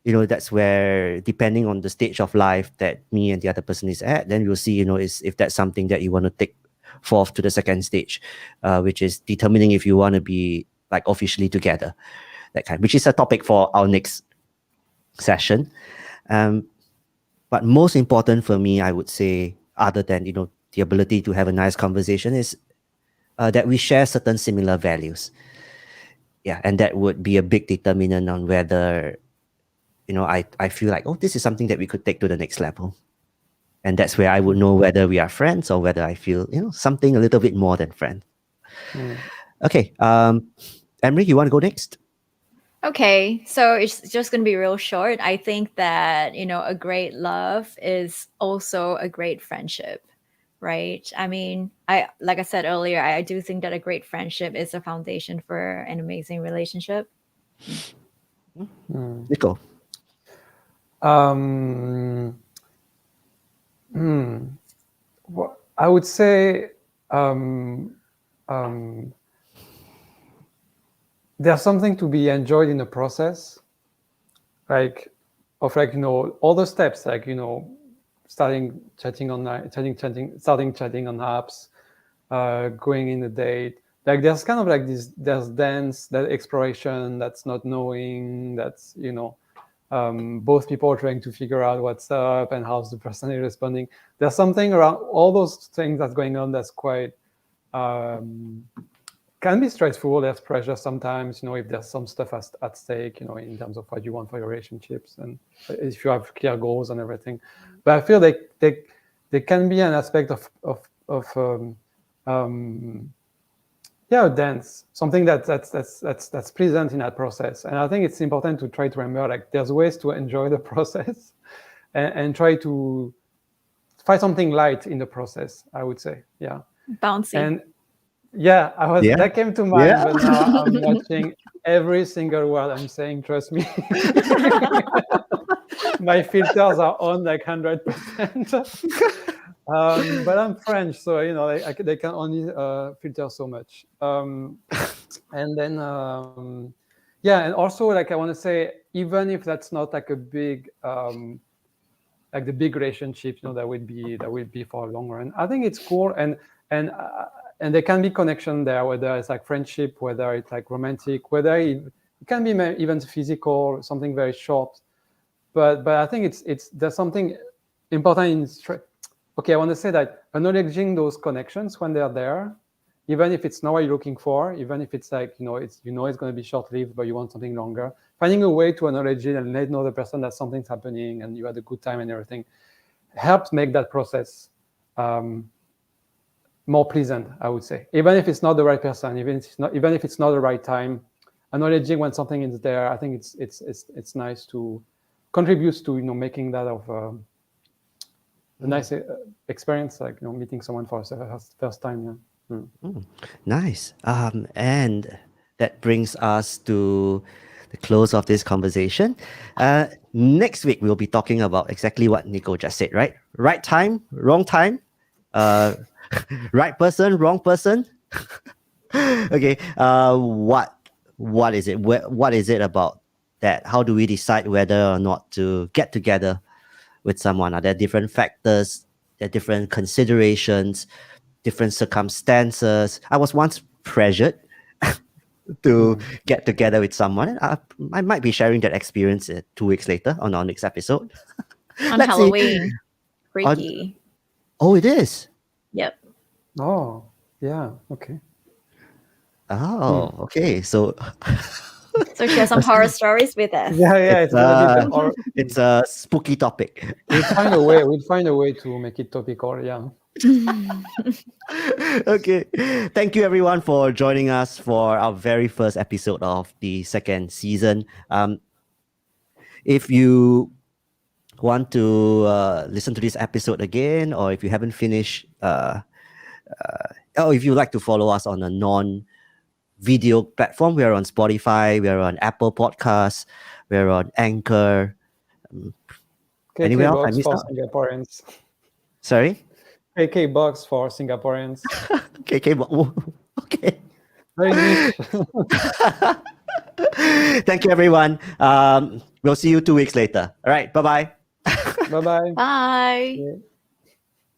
that's where, depending on the stage of life that me and the other person is at, then we'll see, is if that's something that you want to take forth to the second stage, which is determining if you want to be like officially together, that kind, which is a topic for our next session. But most important for me, I would say, other than the ability to have a nice conversation, is that we share certain similar values. Yeah, and that would be a big determinant on whether I feel like, oh, this is something that we could take to the next level. And that's where I would know whether we are friends or whether I feel something a little bit more than friends. Okay, Emery, you want to go next?
Okay, so it's just going to be real short. I think that, a great love is also a great friendship, right? I mean, like I said earlier, I do think that a great friendship is a foundation for an amazing relationship.
Nico.
Well, I would say there's something to be enjoyed in the process, like all the steps, starting chatting online, starting chatting on apps, going in a date. Like there's kind of like this, there's dance, that exploration, that's not knowing, that's both people are trying to figure out what's up and how's the person is responding. There's something around all those things that's going on that's quite can be stressful. There's pressure sometimes, if there's some stuff at stake, in terms of what you want for your relationships and if you have clear goals and everything. But I feel like there can be an aspect of dance, something that's present in that process. And I think it's important to try to remember, like, there's ways to enjoy the process and try to find something light in the process, I would say. Yeah.
Bouncy.
And that came to mind, but now I'm watching every single word I'm saying, trust me. My filters are on like 100%. But I'm French, so they can only filter so much. And then and also, like, I want to say, even if that's not like a big like the big relationship, that will be for a long run, I think it's cool, and there can be connection there, whether it's like friendship, whether it's like romantic, whether it can be even physical, something very short. But I think there's something important in I want to say that acknowledging those connections when they're there, even if it's not what you're looking for, even if it's like, it's going to be short-lived, but you want something longer, finding a way to acknowledge it and let know the person that something's happening and you had a good time and everything helps make that process more pleasant, I would say. Even if it's not the right person, even if it's not the right time, acknowledging when something is there, I think it's nice to contribute to making that of a nice experience, like meeting someone for the first time.
Nice. And that brings us to the close of this conversation. Next week we'll be talking about exactly what Nico just said, right? Right time, wrong time. Right person, wrong person. Okay. What is it? What is it about that? How do we decide whether or not to get together with someone? Are there different factors? There are different considerations, different circumstances. I was once pressured to get together with someone. I might be sharing that experience 2 weeks later on our next episode.
On Halloween. Freaky.
Oh, it is?
Yep.
Oh, yeah. Okay.
Oh, okay. So
share some horror stories with us.
It's a spooky topic.
We'll find a way to make it topical. Yeah.
Okay. Thank you everyone for joining us for our very first episode of the second season. If you want to listen to this episode again, or if you haven't finished, if you'd like to follow us on a non-video platform, we are on Spotify, we are on Apple Podcasts, we are on Anchor. Anywhere else I missed out?
Singaporeans.
Sorry?
KK Box for Singaporeans.
KK Box. Okay.
Very niche.
Thank you, everyone. We'll see you 2 weeks later. All right. Bye-bye.
Bye-bye.
Bye.
Yeah.